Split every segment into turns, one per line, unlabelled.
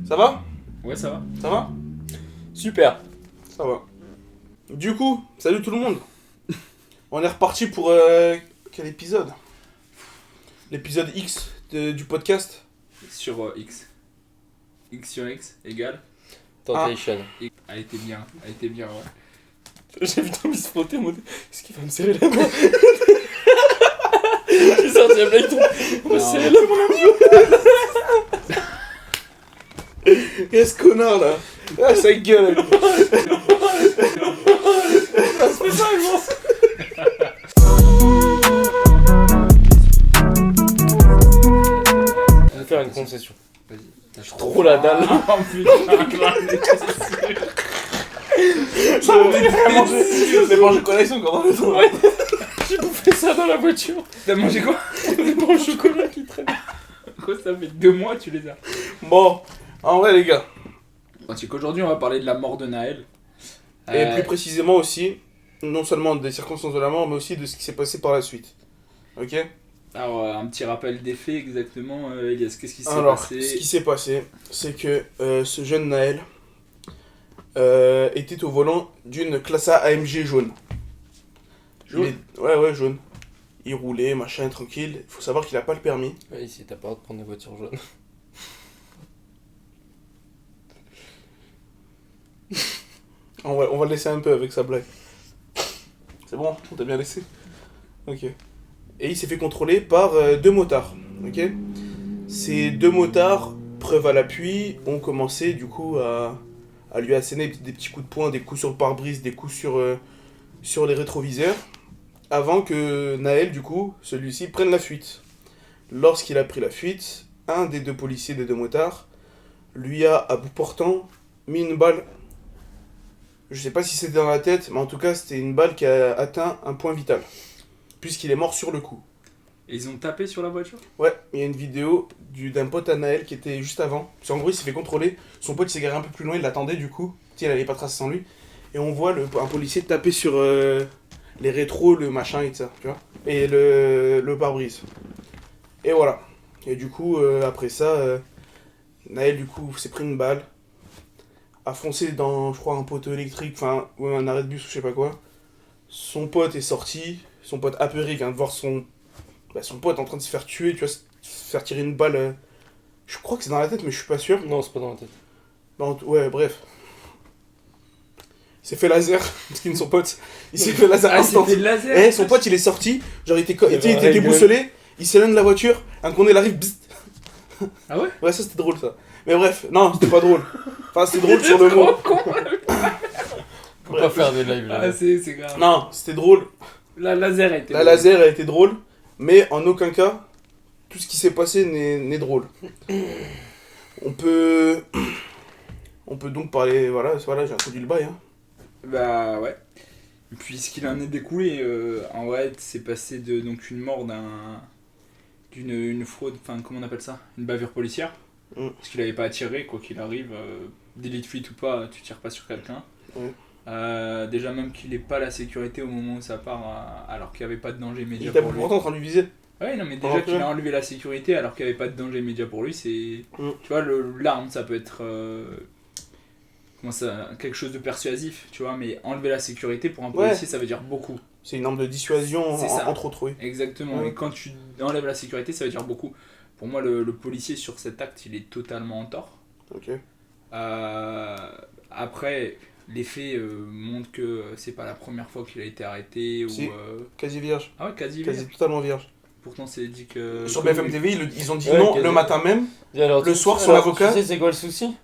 Ça va?
Ouais, ça va.
Ça va?
Super.
Ça va. Du coup, salut tout le monde. On est reparti pour quel épisode? L'épisode X du podcast.
Sur X. X sur X égale.
Temptation.
Elle était bien, ouais.
J'ai vu Tommy se frotter en mode est-ce qu'il va me serrer la main? J'ai sorti la blague, il va me serrer la main.
Qu'est-ce connard là? Ah, sa gueule.
C'est ça, il pense. Je vais faire une concession.
Vas-y. J'ai
trop la dalle.
Oh putain,
J'ai mangé connexion encore dans le temps.
Ouais. J'ai bouffé ça dans la voiture.
T'as mangé quoi?
Des bons chocolat qui traînent.
Quoi, ça fait 2 mois tu les as.
Bon, en vrai les gars.
Bon, c'est qu'aujourd'hui on va parler de la mort de Naël.
Et plus précisément aussi, non seulement des circonstances de la mort, mais aussi de ce qui s'est passé par la suite. Ok?
Alors, un petit rappel des faits exactement, Elias, qu'est-ce qui s'est
Alors,
passé?
ce qui s'est passé, c'est que ce jeune Naël était au volant d'une classe A AMG jaune.
Jaune?
Ouais, jaune. Il roulait, machin, tranquille. Il faut savoir qu'il a pas le permis.
Ouais, ici, t'as pas le droit de prendre des voitures jaunes.
On va le laisser un peu avec sa blague. C'est bon, on t'a bien laissé. Ok. Et il s'est fait contrôler par 2 motards. Ok. Ces 2 motards, preuve à l'appui, ont commencé du coup à lui asséner des petits coups de poing, des coups sur le pare-brise, des coups sur les rétroviseurs, avant que Naël, du coup, celui-ci, prenne la fuite. Lorsqu'il a pris la fuite, un des 2 policiers des 2 motards lui a, à bout portant, mis une balle. Je sais pas si c'était dans la tête, mais en tout cas, c'était une balle qui a atteint un point vital, puisqu'il est mort sur le coup.
Et ils ont tapé sur la voiture?
Ouais, il y a une vidéo d'un pote à Naël qui était juste avant. Parce qu'en gros, il s'est fait contrôler. Son pote il s'est garé un peu plus loin, il l'attendait du coup. Tu sais, il allait pas tracer sans lui. Et on voit un policier taper sur les rétros, le machin et tout ça, tu vois. Et le pare-brise. Et voilà. Et du coup, après ça, Naël du coup s'est pris une balle. A foncé dans, je crois, un poteau électrique, enfin, ou un arrêt de bus ou je sais pas quoi. Son pote est sorti. Son pote apeuré vient de voir son pote en train de se faire tuer, tu vois, se faire tirer une balle. Je crois que c'est dans la tête, mais je suis pas sûr.
Non, c'est pas dans la tête.
Ouais, bref. Il s'est fait laser, skin son pote. Il s'est fait laser instant.
C'était le laser.
Et son pote, il est sorti, genre il était déboussolé, il s'éloigne de la voiture, un con il arrive, bzzzt.
Ah ouais?
Ouais, ça c'était drôle ça. Mais bref, non, c'était pas drôle. Enfin, c'était drôle sur le mot.
Faut pas faire des lives là.
Ah, c'est grave.
Non, c'était drôle.
La laser a été.
La laser a été drôle, mais en aucun cas, tout ce qui s'est passé n'est drôle. On peut donc parler, voilà, j'ai introduit le bail. Hein.
Bah ouais. Puis ce qu'il en est découlé, en vrai, c'est passé de donc une mort d'une fraude, enfin comment on appelle ça? Une bavure policière. Parce qu'il avait pas à tirer, quoi qu'il arrive, délit de fuite ou pas, tu tires pas sur quelqu'un. Déjà même qu'il ait pas la sécurité au moment où ça part, alors qu'il n'y avait pas de danger immédiat
Il était
pour lui.
pourtant en train de lui viser.
Ouais, non mais déjà qu'il a enlevé la sécurité alors qu'il n'y avait pas de danger immédiat pour lui, c'est... Tu vois, l'arme ça peut être... quelque chose de persuasif, tu vois, mais enlever la sécurité pour un policier ça veut dire beaucoup.
C'est une arme de dissuasion, entre autres, oui.
Exactement, et quand tu enlèves la sécurité ça veut dire beaucoup. Pour moi le policier sur cet acte il est totalement en tort.
Ok.
Après, les faits montrent que c'est pas la première fois qu'il a été arrêté.
Si.
Ou,
Quasi vierge.
Ah ouais, quasi vierge.
Quasi totalement vierge.
Pourtant c'est dit que...
Sur BFM TV, ils ont dit
Ouais,
non
quasi.
le matin même.
Et alors,
Le soir, son avocat.
Tu sais, c'est quoi le souci?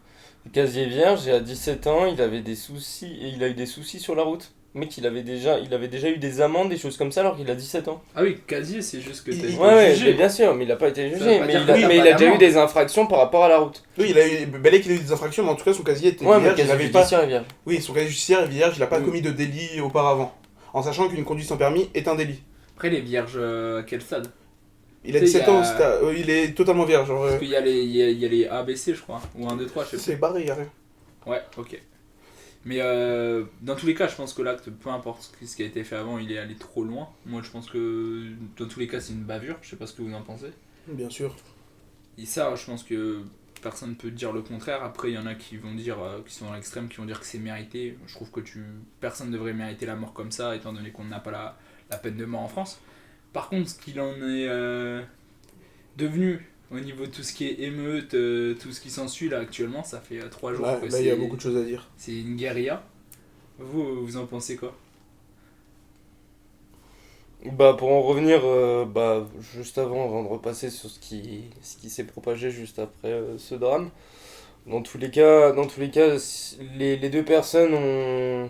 Casier vierge, et à 17 ans, il avait des soucis, et il a eu des soucis sur la route. Le mec, il avait déjà eu des amendes, des choses comme ça, alors qu'il a 17 ans.
Ah oui, casier c'est juste que t'as été
Ouais,
jugé.
mais bien sûr, mais il a pas été
Ça
jugé.
veut pas
Mais
dire
il a,
qu'il a
mais
pas
il a déjà eu
d'amende.
des infractions par rapport à la route.
Oui, il a eu Belek, il a eu des infractions, mais en tout cas son casier était
Ouais, mais
vierge.
le
Il
casier
avait pas.
judiciaire est vierge.
Oui, son casier judiciaire est vierge. Il a pas commis de délit auparavant, en sachant qu'une conduite sans permis est un délit.
Après les vierges, à quel stade?
Il a
Tu sais,
17 ans, il est totalement vierge. Genre,
Parce qu'il y a les A, B, C je crois, ou 1, 2, 3 je sais
c'est barré, y a rien.
pas. Ouais, ok. Mais dans tous les cas, je pense que l'acte, peu importe ce qui a été fait avant, il est allé trop loin. Moi je pense que dans tous les cas c'est une bavure, je sais pas ce que vous en pensez.
Bien sûr.
Et ça, je pense que personne ne peut dire le contraire. Après, il y en a qui vont dire, qui sont dans l'extrême, qui vont dire que c'est mérité. Je trouve que personne ne devrait mériter la mort comme ça, étant donné qu'on n'a pas la peine de mort en France. Par contre, ce qu'il en est devenu au niveau de tout ce qui est émeute, tout ce qui s'ensuit là actuellement, ça fait 3 jours que
là, il y a beaucoup de choses à dire.
c'est une guérilla. Vous en pensez quoi?
Bah pour en revenir juste avant de repasser sur ce qui s'est propagé juste après ce drame, dans tous les cas les deux personnes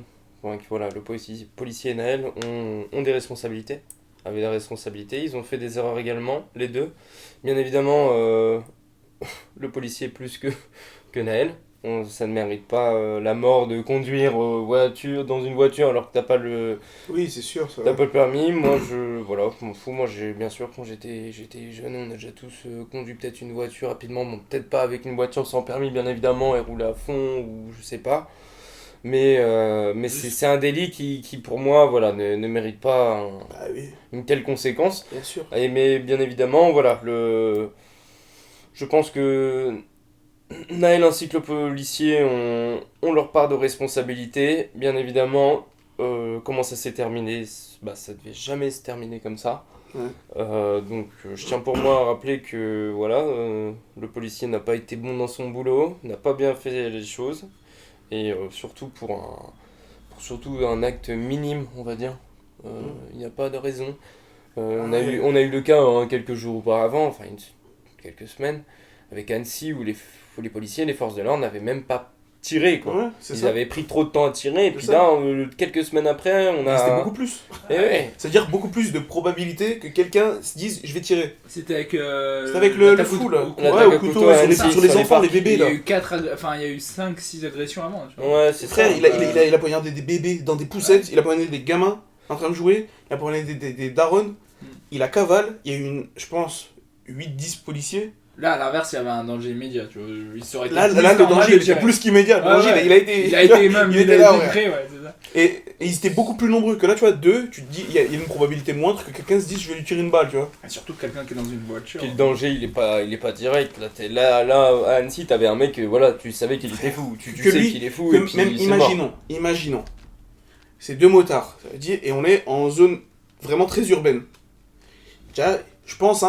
voilà, le policier et Naël ont des responsabilités, avaient des responsabilités, ils ont fait des erreurs également, les deux. Bien évidemment, le policier plus que Naël. Ça ne mérite pas la mort de conduire dans une voiture alors que t'as pas
Oui, c'est sûr, ça.
t'as pas le permis. Moi, je m'en fous. Moi, bien sûr, quand j'étais jeune, on a déjà tous conduit peut-être une voiture rapidement. Bon, peut-être pas avec une voiture sans permis, bien évidemment, et rouler à fond ou je sais pas. Mais c'est un délit qui pour moi, voilà, ne mérite pas
Bah oui,
une telle conséquence.
bien sûr.
Mais bien évidemment, voilà, je pense que Naël ainsi que le policier ont leur part de responsabilité. Bien évidemment, comment ça s'est terminé, ça devait jamais se terminer comme ça.
Ouais.
Donc je tiens pour moi à rappeler que voilà, le policier n'a pas été bon dans son boulot, n'a pas bien fait les choses. Et surtout pour surtout un acte minime, on va dire. Il n'y a pas de raison. On a eu le cas quelques jours auparavant, enfin quelques semaines, avec Annecy où les policiers, les forces de l'ordre n'avaient même pas tiré, quoi.
Ouais, c'est
Ils
ça.
avaient pris trop de temps à tirer, et
C'est
puis
ça.
là, quelques semaines après, on
Mais
a...
c'était beaucoup plus.
Eh ouais.
C'est-à-dire beaucoup plus de probabilité que quelqu'un se dise je vais tirer.
C'était avec,
C'était avec le
l'attaque
fou
au-
là.
au-
L'attaque
Ouais,
au
au couteau,
couteau à
sur
Annecy,
les
sur les
enfants, les
parcs.
bébés
Il y
là.
a eu il y a eu 5-6 agressions avant. Tu vois.
Ouais, c'est ça.
Frère, il a poignardé des bébés dans des poussettes, il a poignardé des gamins en train de jouer, il a poignardé des darons, il a cavale, il y a eu je pense, 8-10 policiers.
Là, à l'inverse, il y avait un danger immédiat. Tu vois. Il serait été
Là,
plus
le
normal
danger
de
il était
tirer.
plus qu'immédiat. Le
Ouais,
danger
ouais.
il a été.
Il a été même
il était là, ouais.
degré, ouais, c'est ça.
Et ils étaient beaucoup plus nombreux que là, tu vois, deux, tu te dis, il y a une probabilité moindre que quelqu'un se dise je vais lui tirer une balle, tu vois.
Et surtout quelqu'un qui est dans une voiture.
Puis le danger, il est pas direct. Là, à Annecy, t'avais un mec, voilà, tu savais qu'il était fou. Tu
Que
sais
lui,
qu'il est fou,
que
et puis
même
c'est mort.
imaginons, c'est 2 motards, ça veut dire, et on est en zone vraiment très urbaine. Déjà, je pense,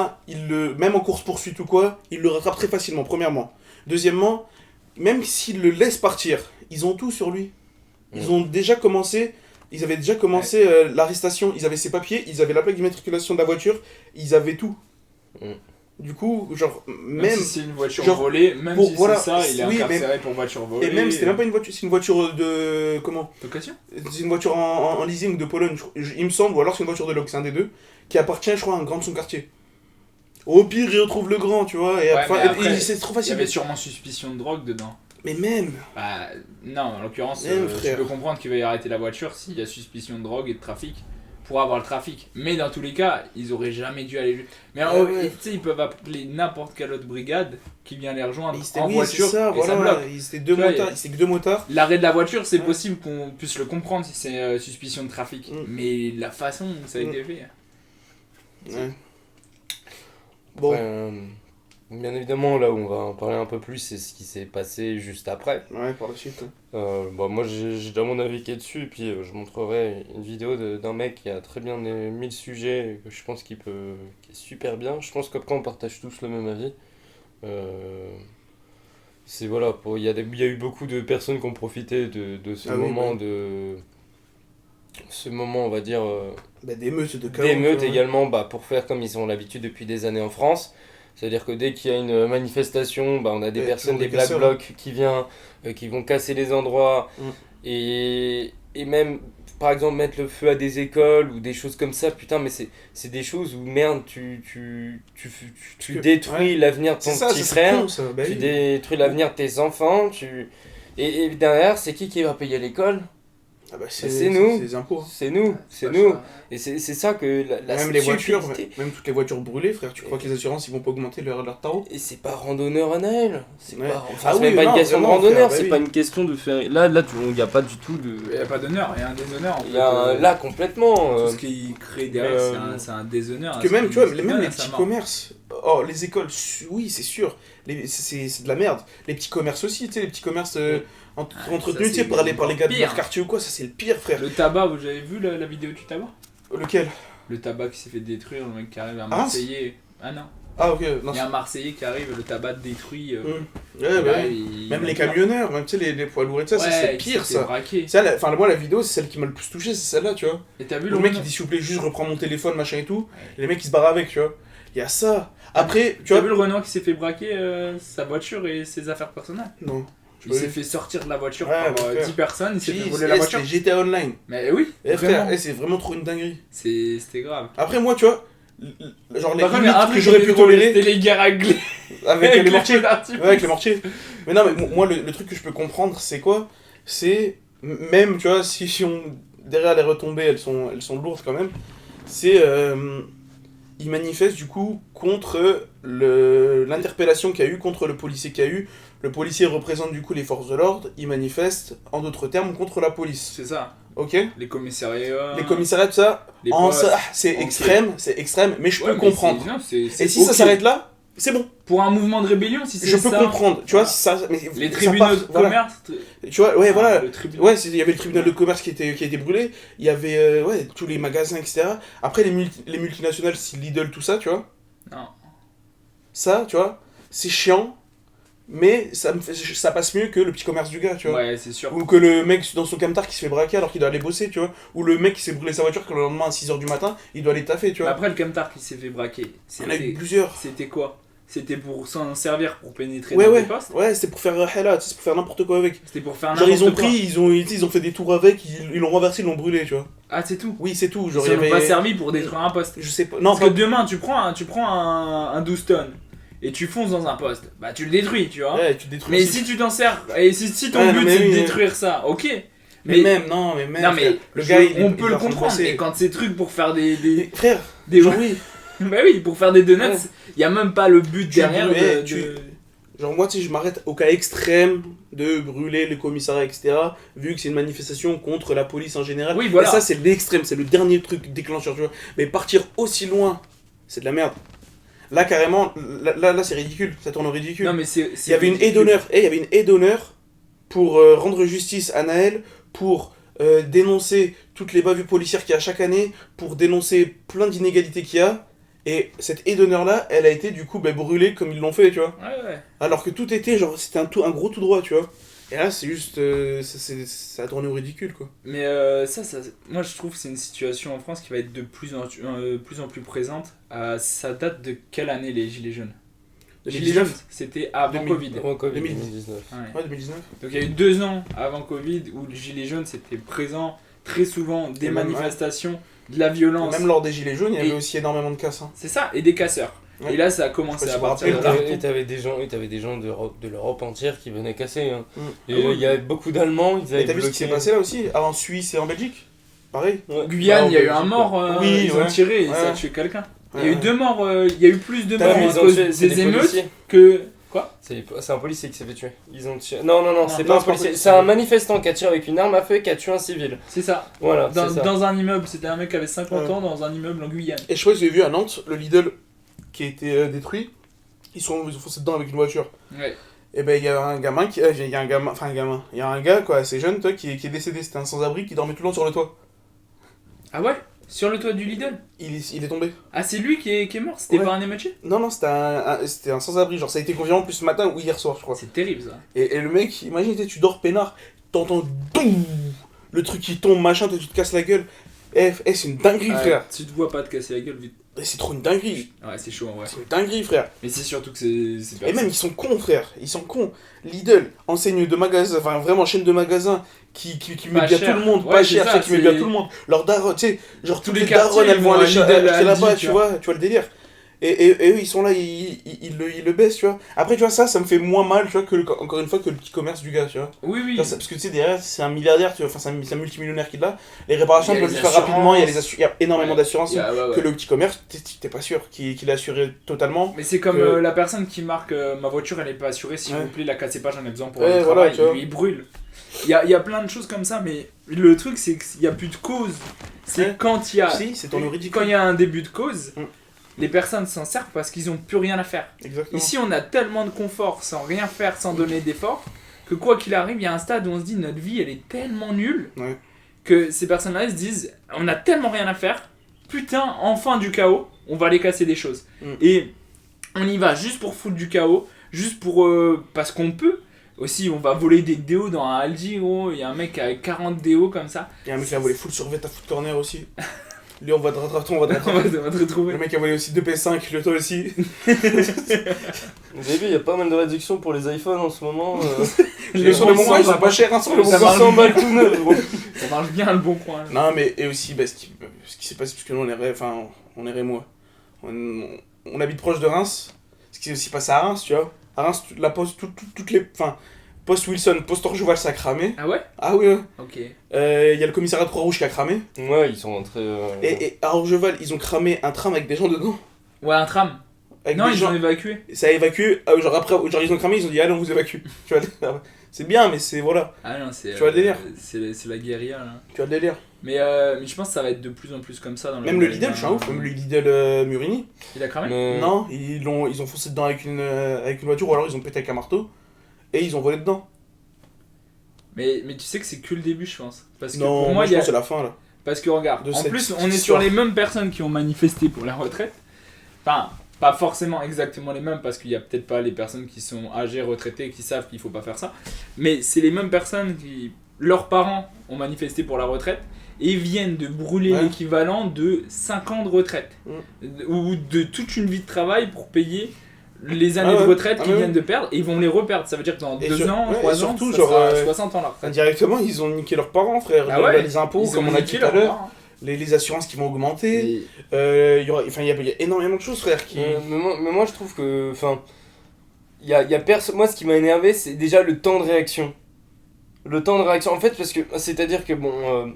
même en course-poursuite ou quoi, il le rattrape très facilement, premièrement. Deuxièmement, même s'il le laisse partir, ils ont tout sur lui. Ils avaient déjà commencé l'arrestation, ils avaient ses papiers, ils avaient la plaque d'immatriculation de la voiture, ils avaient tout.
Mm.
Du coup, genre,
Même si c'est une voiture
genre,
volée, même
pour-
si
voilà,
c'est ça, il est
oui, mais-
incarcéré pour voiture volée.
et même c'était même pas une voiture, c'est une voiture de
Location.
c'est une voiture en leasing de Pologne, il me semble, ou alors c'est une voiture de Lok, c'est un des deux, qui appartient, je crois, à un grand de son quartier. Au pire, il retrouve le grand, tu vois, et
Ouais,
après,
mais après,
c'est trop
Il y
facile.
avait sûrement suspicion de drogue dedans.
Mais même,
Bah, non, en l'occurrence,
Même,
je
frère.
peux comprendre qu'il va y arrêter la voiture s'il y a suspicion de drogue et de trafic pour avoir le trafic. Mais dans tous les cas, ils auraient jamais dû aller. Mais en
Ouais,
gros,
ouais.
tu sais, ils peuvent appeler n'importe quelle autre brigade qui vient les rejoindre
mais c'était
en
oui,
voiture
c'est ça,
et ça
voilà,
bloque.
c'était deux
Tu vois,
motards, c'était que 2 motards.
L'arrêt de la voiture, c'est
Ouais.
possible qu'on puisse le comprendre si c'est suspicion de trafic.
Mm.
Mais la façon dont ça a été fait.
Ouais. Bon,
Après, bien évidemment, là où on va en parler un peu plus, c'est ce qui s'est passé juste après.
ouais, par la suite.
Moi, j'ai déjà mon avis qui est dessus, et puis je montrerai une vidéo d'un mec qui a très bien mis le sujet, que je pense qui est super bien. Je pense qu'après, on partage tous le même avis. C'est voilà, il y a eu beaucoup de personnes qui ont profité de ce
Ah oui,
moment,
ouais.
ce moment, on va dire,
Bah, d'émeutes de chaos.
d'émeutes
tu vois.
également, pour faire comme ils ont l'habitude depuis des années en France. C'est-à-dire que dès qu'il y a une manifestation, on a des
Ouais,
personnes,
toujours
des
des
black
casseurs,
blocs qui vont casser les endroits
Mm.
et même, par exemple, mettre le feu à des écoles ou des choses comme ça. Putain, mais c'est des choses où, merde, tu
Que-
détruis l'avenir de ton
C'est ça,
petit
c'est
frère,
con, ça. Bah,
tu
oui.
détruis l'avenir de tes enfants, et derrière, c'est qui va payer l'école?
Ah bah,
c'est nous.
C'est les impôts.
C'est nous, c'est
Pas
nous.
ça.
Et c'est ça que la
Même les voitures,
stupidité.
même toutes les voitures brûlées, frère, tu crois que les assurances ils vont pas augmenter leur tarot?
Et c'est pas randonneur à Naël. C'est
Ouais.
pas,
Ah
c'est
oui,
même pas
non,
une question de
vraiment,
randonneur,
frère, bah
c'est
oui.
pas une question de faire. Là, il n'y a pas du tout de.
Il n'y a pas d'honneur, il y a un déshonneur. En
Il
fait,
y a là complètement.
tout ce qui crée derrière, c'est un déshonneur.
Parce que même, tu vois, même les
ça
petits
marche.
commerces, Oh, les écoles, oui, c'est sûr. C'est de la merde. Les petits commerces aussi, tu sais, les petits commerces entretenus, tu sais, par les gars de leur quartier ou quoi, ça c'est le pire, frère.
Le tabac, vous avez vu la vidéo du tabac?
Lequel?
Le tabac qui s'est fait détruire, le mec qui arrive à Marseillais. Ah non.
Ah ok, non.
Il y a un Marseillais qui arrive, le tabac détruit.
Ouais, bah, même les camionneurs, même tu sais, les poids lourds et tout ça, c'est pire ça. Enfin, moi la vidéo, c'est celle qui m'a le plus touché, c'est celle-là, tu vois.
Et t'as vu
le mec il dit s'il vous plaît, juste je reprends mon téléphone, machin et tout. Et les mecs ils se barrent avec, tu vois. Il y a ça. Après, tu vois.
T'as vu le Renoir qui s'est fait braquer sa voiture et ses affaires personnelles?
Non.
Il s'est fait sortir de la voiture par 10 personnes, il s'est fait voler la voiture.
C'était GTA Online.
Mais oui,
frère, c'est vraiment trop une dinguerie.
C'était grave.
Après, moi, tu vois, genre les
limites
que j'aurais pu tolérer.
C'était les guerres à glé.
Avec les mortiers. Ouais, avec les mortiers. Mais non, mais moi, le truc que je peux comprendre, c'est quoi? C'est, même, tu vois, si on. Derrière les retombées, elles sont lourdes quand même. C'est. Ils manifestent du coup contre l'interpellation qu'il y a eu, contre le policier qu'il y a eu. Le policier représente du coup les forces de l'ordre, il manifeste, en d'autres termes, contre la police.
C'est ça.
Ok.
Les commissariats.
Les commissariats, tout ça, c'est extrême, mais je peux comprendre. Et si ça s'arrête là, c'est bon.
Pour un mouvement de rébellion, si c'est ça.
Je peux comprendre, tu vois, ça. Mais
les tribunaux de commerce.
Tu vois, ouais, voilà. Ouais, il y avait le tribunal de commerce qui a été brûlé, il y avait tous les magasins, etc. Après, les multinationales, c'est Lidl, tout ça, tu vois.
Non.
Ça, tu vois, c'est chiant. Mais ça passe mieux que le petit commerce du gars, tu vois.
Ouais, c'est sûr.
Ou que le mec dans son camtar qui se fait braquer alors qu'il doit aller bosser, tu vois. Ou le mec qui s'est brûlé sa voiture que le lendemain à 6h du matin, il doit aller taffer, tu vois.
Après, le camtar qui s'est fait braquer,
il y en a eu plusieurs.
C'était quoi? C'était pour s'en servir pour pénétrer
dans
les postes?
Ouais, c'était pour faire hella, c'est pour faire n'importe quoi avec.
C'était pour faire n'importe quoi.
Ils ont fait des tours avec, ils l'ont renversé, ils l'ont brûlé, tu vois.
Ah, c'est tout?
Oui, c'est tout. Genre,
ça n'a pas servi pour détruire un poste.
Je sais pas. Non,
parce que demain, tu prends un 12 tonnes. Et tu fonces dans un poste, bah tu le détruis, tu vois.
Ouais, tu le détruis.
Mais si tu t'en sers, et si ton but c'est de détruire ça, ok.
Mais même,
le gars, on peut le comprendre. Mais quand c'est trucs pour faire des
frères,
oui. Bah oui, pour faire des donuts, y a même pas le but derrière
Genre moi, tu sais, je m'arrête au cas extrême de brûler le commissariat, etc. Vu que c'est une manifestation contre la police en général.
Oui, voilà.
Et ça, c'est l'extrême, c'est le dernier truc déclencheur, tu vois. Mais partir aussi loin, c'est de la merde. Là, carrément, là c'est ridicule, ça tourne au ridicule.
Non, mais
il y avait une haie d'honneur pour rendre justice à Naël, pour dénoncer toutes les bavures policières qu'il y a chaque année, pour dénoncer plein d'inégalités qu'il y a. Et cette haie d'honneur là, elle a été du coup brûlée comme ils l'ont fait, tu vois.
Ouais.
Alors que tout était, genre, c'était un gros tout droit, tu vois. Et là, c'est juste. Ça a tourné au ridicule, quoi.
Mais ça, moi, je trouve que c'est une situation en France qui va être de plus en plus présente. Ça date de quelle année, les Gilets jaunes? Les Gilets jaunes, c'était avant Covid.
Avant Covid, 2019.
Ouais, 2019.
Donc, il y a eu 2 ans avant Covid où les Gilets jaunes, c'était présent très souvent, des manifestations, de la violence.
Même lors des Gilets jaunes, il y avait aussi énormément de casse.
C'est ça, et des casseurs. Ouais. Et là, ça a commencé à partir de là.
Et t'avais des gens de l'Europe entière qui venaient casser. Hein. Et il y avait beaucoup d'Allemands, ils avaient
bloqué. T'as vu ce qui s'est passé là aussi? En Suisse et en Belgique? Pareil.
Guyane, il y a eu un mort, ils ont tiré et ça a tué quelqu'un. Il y a eu 2 morts, il y a eu plus de morts à cause des émeutes que... Quoi?
C'est un policier qui s'est fait tuer. Ils ont tiré... Non, c'est pas un policier. C'est un manifestant qui a tiré avec une arme à feu et qui a tué un civil.
C'est ça.
Voilà,
dans un immeuble, c'était un mec qui avait 50 ans dans un immeuble en Guyane.
Et je crois que j'ai vu à Nantes, le Lidl qui a été détruit, ils ont foncé dedans avec une voiture.
Ouais.
Et il y a un gamin il y a un gars quoi, assez jeune toi, qui est décédé, c'était un sans-abri qui dormait tout le long sur le toit.
Ah ouais? Sur le toit du Lidl?
Il est tombé.
Ah, c'est lui qui est mort? C'était pas un émeutier?
Non, c'était un sans-abri, genre ça a été confirmé en plus ce matin ou hier soir, je crois.
C'est terrible ça.
Et le mec, imagine, tu dors peinard, t'entends boum, le truc qui tombe, machin, tu te casses la gueule. C'est une dinguerie, frère.
Tu te vois pas te casser la gueule vite.
C'est trop une dinguerie.
Ouais, c'est chaud en vrai.
C'est une dinguerie, frère.
Mais c'est surtout que c'est
Et même, ils sont cons, frère. Ils sont cons. Lidl, enseigne de magasin, enfin vraiment chaîne de magasins qui met bien tout le monde, pas cher, qui met bien tout le monde. Leurs darons, tu sais, genre tous les darons, elles vont aller là-bas, tu vois le délire. Et eux, ils sont là, ils le baissent, tu vois. Après, tu vois, ça me fait moins mal, tu vois, encore une fois, que le petit commerce du gars, tu vois.
Oui.
Genre, parce que tu sais, derrière, c'est un milliardaire, tu vois, enfin, c'est un multimillionnaire qui l'a. Les réparations, peuvent le faire rapidement, il y a énormément d'assurances. Que le petit commerce, t'es pas sûr qu'il est assuré totalement.
Mais c'est comme la personne qui marque ma voiture, elle est pas assurée, s'il vous plaît, la cassez pas, j'en ai besoin pour le travail, il brûle. Il y a plein de choses comme ça, mais le truc, c'est qu'il n'y a plus de cause. C'est quand il y a.
Si, c'est dans le ridicule.
Quand il y a un début de cause. les personnes s'en servent parce qu'ils ont plus rien à faire.
Exactement.
Ici, on a tellement de confort sans rien faire, sans donner d'effort, que quoi qu'il arrive, il y a un stade où on se dit notre vie, elle est tellement nulle
Ouais.
que ces personnes-là se disent on a tellement rien à faire, putain, enfin du chaos, on va aller casser des choses. Et on y va juste pour foutre du chaos, juste pour parce qu'on peut. Aussi, on va voler des déos dans un Aldi, gros. Il y a un mec avec 40 déos comme ça.
Il y a un mec qui a volé full survêt à foot corner aussi. Lui, on va te rattraper, on va te
On
rattraper.
va te retrouver.
Le mec a volé aussi 2 PS5, le toi aussi.
Vous avez vu, il y a pas mal de réductions pour les iPhones en ce moment.
Les sur le bon coin, ils sont pas chers, hein, sur le bon coin.
100 balles tout neuf, gros.
Ça marche bien le bon coin. Là.
Non, mais et aussi, bah, ce qui s'est passé, parce que nous, on est rémois. On habite proche de Reims. Ce qui s'est aussi passé à Reims, tu vois. À Reims, la poste, toutes les. Enfin, poste Wilson, poste Orgeval, ça a cramé.
Ah ouais?
Ah oui, ouais.
Ok.
Y a le commissariat de Croix-Rouge qui a cramé.
Ouais, ils sont rentrés.
Et à Orgeval, ils ont cramé un tram avec des gens dedans.
Ouais, un tram.
Avec
Non,
des
ils
gens.
ont évacué.
Ça a évacué. Genre après, genre ils ont cramé, ils ont dit allez, on vous évacue. Tu vois, c'est bien, mais c'est voilà.
Ah non, c'est.
Tu vois le délire.
C'est la guérilla là.
Tu vois le délire.
Mais je pense que ça va être de plus en plus comme ça dans
Même le Lidl, je suis un ouf. Même le Lidl Murini.
Il a cramé?
Mais...
Non, ils ont foncé dedans avec une voiture, ou alors ils ont pété avec un marteau. Et ils ont volé dedans.
Mais tu sais que c'est que le début, je pense. Parce que
Non,
pour moi,
je
il y a.
pense que c'est la fin là.
Parce que regarde,
De
en
cette
plus, on est
histoire.
sur les mêmes personnes qui ont manifesté pour la retraite. Enfin, pas forcément exactement les mêmes, parce qu'il y a peut-être pas les personnes qui sont âgées, retraitées, qui savent qu'il faut pas faire ça. Mais c'est les mêmes personnes qui. Leurs parents ont manifesté pour la retraite et viennent de brûler
Ouais.
l'équivalent de 5 ans de retraite. Ou de toute une vie de travail pour payer les années
Ah ouais.
de retraite
Ah
qu'ils
ouais.
viennent de perdre. Et ils vont les reperdre. Ça veut dire que dans
Et
2
sur-
ans,
ouais,
3
et
ans,
surtout,
ça
genre,
sera 60 ans la retraite.
Indirectement, ils ont niqué leurs parents, frère.
Ah ouais.
Les impôts,
Ils
comme
ont
on a
niqué
dit tout à
leurs
l'heure.
parents.
Les assurances qui vont augmenter.
Et-
Il y a énormément de choses, frère. Qui...
Mais moi je trouve que. Enfin. Y a personne. Moi ce qui m'a énervé c'est déjà le temps de réaction. Le temps de réaction. En fait, parce que. C'est-à-dire que bon.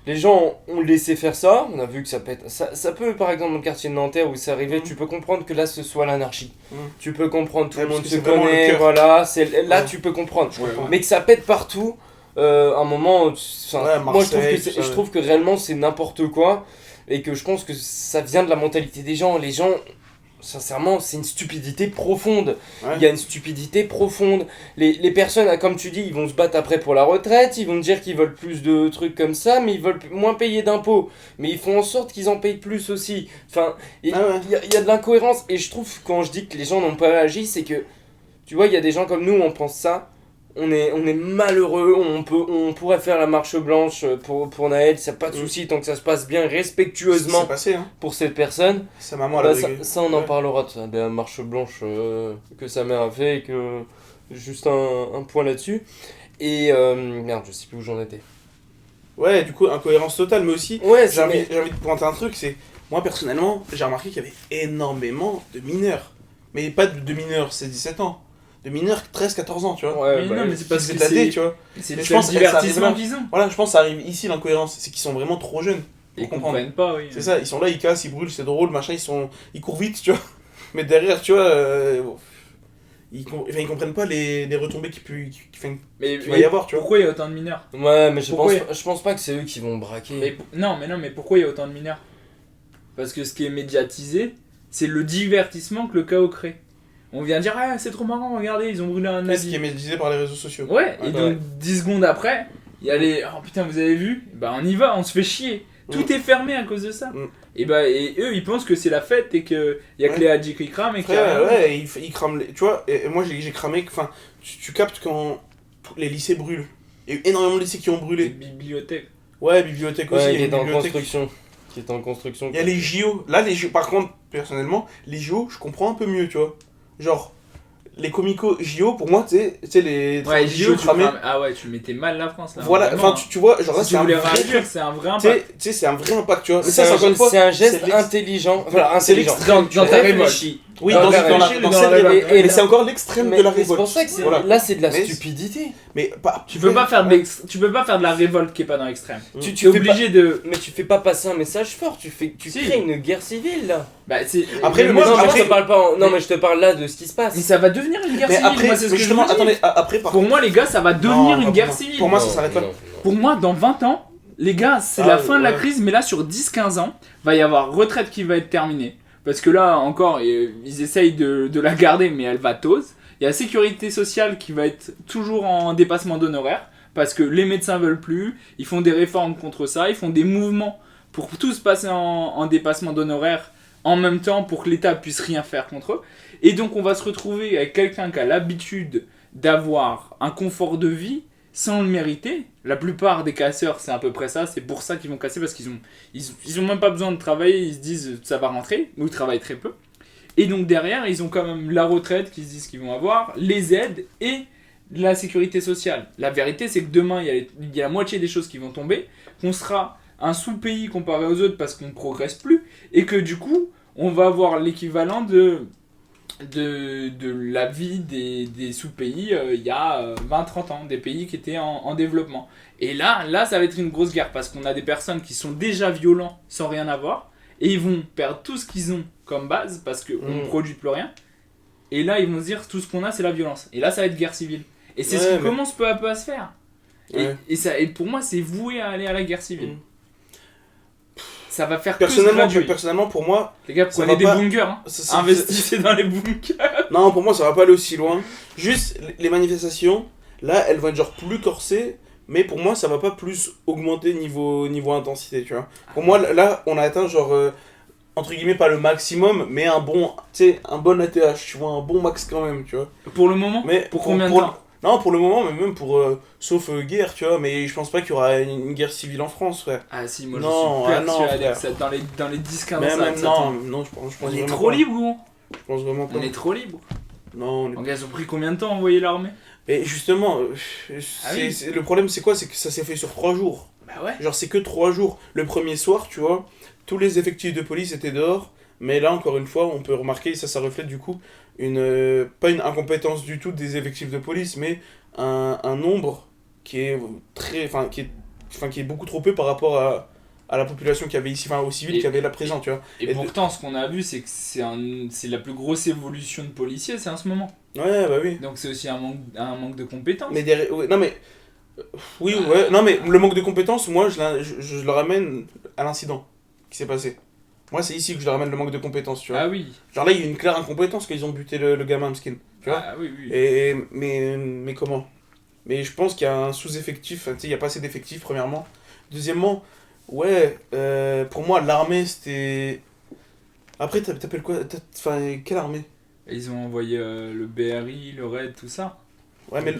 Les gens ont laissé faire ça. On a vu que ça pète. Ça peut, par exemple, dans le quartier de Nanterre où c'est arrivé, tu peux comprendre que là ce soit l'anarchie. Tu peux comprendre, tout
Ouais,
le monde
parce
se
que c'est vraiment le
connaît.
cœur.
Voilà. Là
Ouais.
tu peux comprendre.
Ouais, ouais.
Mais que ça pète partout. Un moment.
Ouais,
Moi je trouve,
Marseille,
que
tout ça,
je trouve que réellement c'est n'importe quoi. Et que je pense que ça vient de la mentalité des gens. Les gens. Sincèrement, c'est une stupidité profonde.
Ouais.
Il y a une stupidité profonde. Les personnes, comme tu dis, ils vont se battre après pour la retraite, ils vont dire qu'ils veulent plus de trucs comme ça, mais ils veulent moins payer d'impôts. Mais ils font en sorte qu'ils en payent plus aussi. Enfin, il
Ah ouais.
y a de l'incohérence. Et je trouve, quand je dis que les gens n'ont pas réagi, c'est que, tu vois, il y a des gens comme nous, on pense ça. On est malheureux, on pourrait faire la marche blanche pour Naël, ça pas de souci tant que ça se passe bien,
C'est
respectueusement
passé, hein.
pour cette personne.
Sa maman, elle a
Bah, ça,
brigué.
ça, on en
Ouais.
parlera de ça, de la marche blanche que sa mère a fait et que. Juste un point là-dessus. Et. Merde, je sais plus où j'en étais.
Ouais, du coup, incohérence totale, mais aussi,
Ouais,
j'ai envie de pointer un truc, c'est, moi personnellement, j'ai remarqué qu'il y avait énormément de mineurs. Mais pas de mineurs, c'est 17 ans. De mineurs 13-14 ans, tu vois.
Ouais,
Mais
bah,
non, mais c'est parce
C'est
que
de la D,
c'est
tu vois.
c'est
Mais
le
je pense
seul
que ça arrive
divertissement
là.
qu'ils ont.
Voilà, je pense que ça arrive ici, l'incohérence, c'est qu'ils sont vraiment trop jeunes.
Ils
Pour comprendre.
comprennent pas, oui.
C'est ça, ils sont là, ils cassent, ils brûlent, c'est drôle, machin, ils courent vite, tu vois. Mais derrière, tu vois, ils comprennent pas les retombées
Mais
qu'il va y avoir, tu vois.
pourquoi il y a autant de mineurs?
Ouais, mais
Pourquoi
je pense pas que c'est eux qui vont braquer.
Mais pourquoi il y a autant de mineurs? Parce que ce qui est médiatisé, c'est le divertissement que le chaos crée. On vient dire, ah, c'est trop marrant, regardez, ils ont brûlé un
C'est ce qui est
navire.
médiatisé par les réseaux sociaux.
Ouais, et
Ouais.
donc 10 secondes après, il y a les, oh putain, vous avez vu? Bah on y va, on se fait chier. Tout est fermé à cause de ça. Et eux, ils pensent que c'est la fête et qu'il y a que
Ouais.
les hadjis qui crament et qu'il y a
Frère,
rien.
ouais, ils crament les... Tu vois, et moi j'ai cramé... Enfin, tu captes quand tous les lycées brûlent. Il y a eu énormément de lycées qui ont
Les
brûlé.
bibliothèques.
Ouais, bibliothèque aussi,
Ouais,
il y
il
a
est
une
en
bibliothèque.
construction. Qui est en construction.
Il y a les JO. Là, les JO, par contre, personnellement, les JO, je comprends un peu mieux, tu vois. Genre, les comicos JO, pour moi, tu sais, les
Ouais,
JO
tu
cramés.
crames- Ah ouais, tu mettais mal la France là.
Voilà,
vraiment,
enfin, tu vois, genre là,
si tu
c'est un
voulais
vrai
réagir,
truc.
c'est un vrai
Tu
impact.
sais, c'est un vrai impact, tu vois. Mais
C'est
ça, encore une fois,
c'est un geste
c'est l'ex-
intelligent. Voilà,
c'est
intelligent.
l'extrême,
Dans ta
Réfléchi.
Oui,
Dans
dans,
la
dans, la,
réfléchi,
dans
dans
cette
la révolte.
révolte.
Et
Mais c'est encore l'extrême de la
mais c'est
révolte.
pour ça que
Voilà.
là, c'est de la
Mais-
stupidité.
Mais pas...
Tu peux pas faire de la révolte qui est pas dans l'extrême.
Tu
Tu es
fais pas-
obligé de.
Mais tu fais pas passer un message fort, tu
Si.
crées une guerre civile là.
Bah, c'est.
Après,
mais
le
moi,
message-
non, mais
après-
je te parle pas. Non,
mais-
mais je te parle là de ce qui se passe.
Mais ça va devenir une guerre
Mais
civile.
après,
moi, c'est ce que je
justement,
vous dis.
attendez, après, par
Pour moi, les gars, ça va devenir
Non,
une
pas
guerre
pour moi.
civile.
Pour moi, ça s'arrête là.
Pour moi, dans 20 ans, les gars, c'est
Ah,
la fin de la
ouais.
crise, mais là, sur 10-15 ans, va y avoir retraite qui va être terminée, parce que là encore ils essayent de la garder mais elle va tose. Il y a la sécurité sociale qui va être toujours en dépassement d'honoraires parce que les médecins veulent plus, ils font des réformes contre ça, ils font des mouvements pour tous passer en dépassement d'honoraires en même temps pour que l'État puisse rien faire contre eux. Et donc on va se retrouver avec quelqu'un qui a l'habitude d'avoir un confort de vie sans le mériter. La plupart des casseurs c'est à peu près ça, c'est pour ça qu'ils vont casser parce qu'ils ont même pas besoin de travailler, ils se disent ça va rentrer, ou ils travaillent très peu. Et donc derrière ils ont quand même la retraite qu'ils se disent qu'ils vont avoir, les aides et la sécurité sociale. La vérité c'est que demain il y a la moitié des choses qui vont tomber, qu'on sera un sous-pays comparé aux autres parce qu'on ne progresse plus, et que du coup on va avoir l'équivalent de la vie des sous-pays il y a 20-30 ans, des pays qui étaient en développement. Et là ça va être une grosse guerre parce qu'on a des personnes qui sont déjà violents sans rien avoir et ils vont perdre tout ce qu'ils ont comme base parce qu'on ne produit plus rien. Et là ils vont se dire tout ce qu'on a c'est la violence. Et là ça va être guerre civile. Et c'est ce qui commence peu à peu à se faire. Et pour moi c'est voué à aller à la guerre civile. Ça va faire
personnellement pour moi
les gars prenez des bunkers hein. Investissez dans les bunkers.
Non pour moi ça va pas aller aussi loin, juste les manifestations là elles vont être genre plus corsées, mais pour moi ça va pas plus augmenter niveau intensité, tu vois. Pour moi là on a atteint genre entre guillemets pas le maximum mais un bon ATH, tu vois, un bon max quand même, tu vois,
pour le moment. Mais pour combien de temps?
Non, pour le moment, mais même pour sauf guerre, tu vois, mais je pense pas qu'il y aura une guerre civile en France, frère.
Ah si, moi je suis persuadé que ça, dans les 10-15 ans,
non, je pense
on est trop libre, gros.
Je pense vraiment pas.
On est trop libre.
Non,
Donc ils ont pris combien de temps à envoyer l'armée?
Et justement, le problème c'est quoi? C'est que ça s'est fait sur 3 jours.
Bah ouais.
Genre c'est que 3 jours. Le premier soir, tu vois, tous les effectifs de police étaient dehors. Mais là, encore une fois, on peut remarquer, ça reflète du coup, pas une incompétence du tout des effectifs de police, mais un nombre qui est qui est beaucoup trop peu par rapport à la population qu'il y avait ici, enfin aux civils qui avaient là présent, tu vois.
Et pourtant, ce qu'on a vu, c'est que c'est la plus grosse évolution de policiers, c'est en ce moment.
Ouais, bah oui.
Donc c'est aussi un manque de compétences.
Mais non mais... Oui, ouais, non mais le manque de compétences, moi je le ramène à l'incident qui s'est passé. Moi, c'est ici que je leur ramène le manque de compétences, tu vois.
Ah oui.
Genre là, il y a une claire incompétence qu'ils ont buté le gamin, Mskin. Tu vois.
Ah oui.
Mais comment? Mais je pense qu'il y a un sous-effectif, tu sais, il n'y a pas assez d'effectifs, premièrement. Deuxièmement, pour moi, l'armée, c'était... Après, t'appelles quoi? Enfin, quelle armée?
Ils ont envoyé le BRI, le RAID, tout ça.
Ouais, mais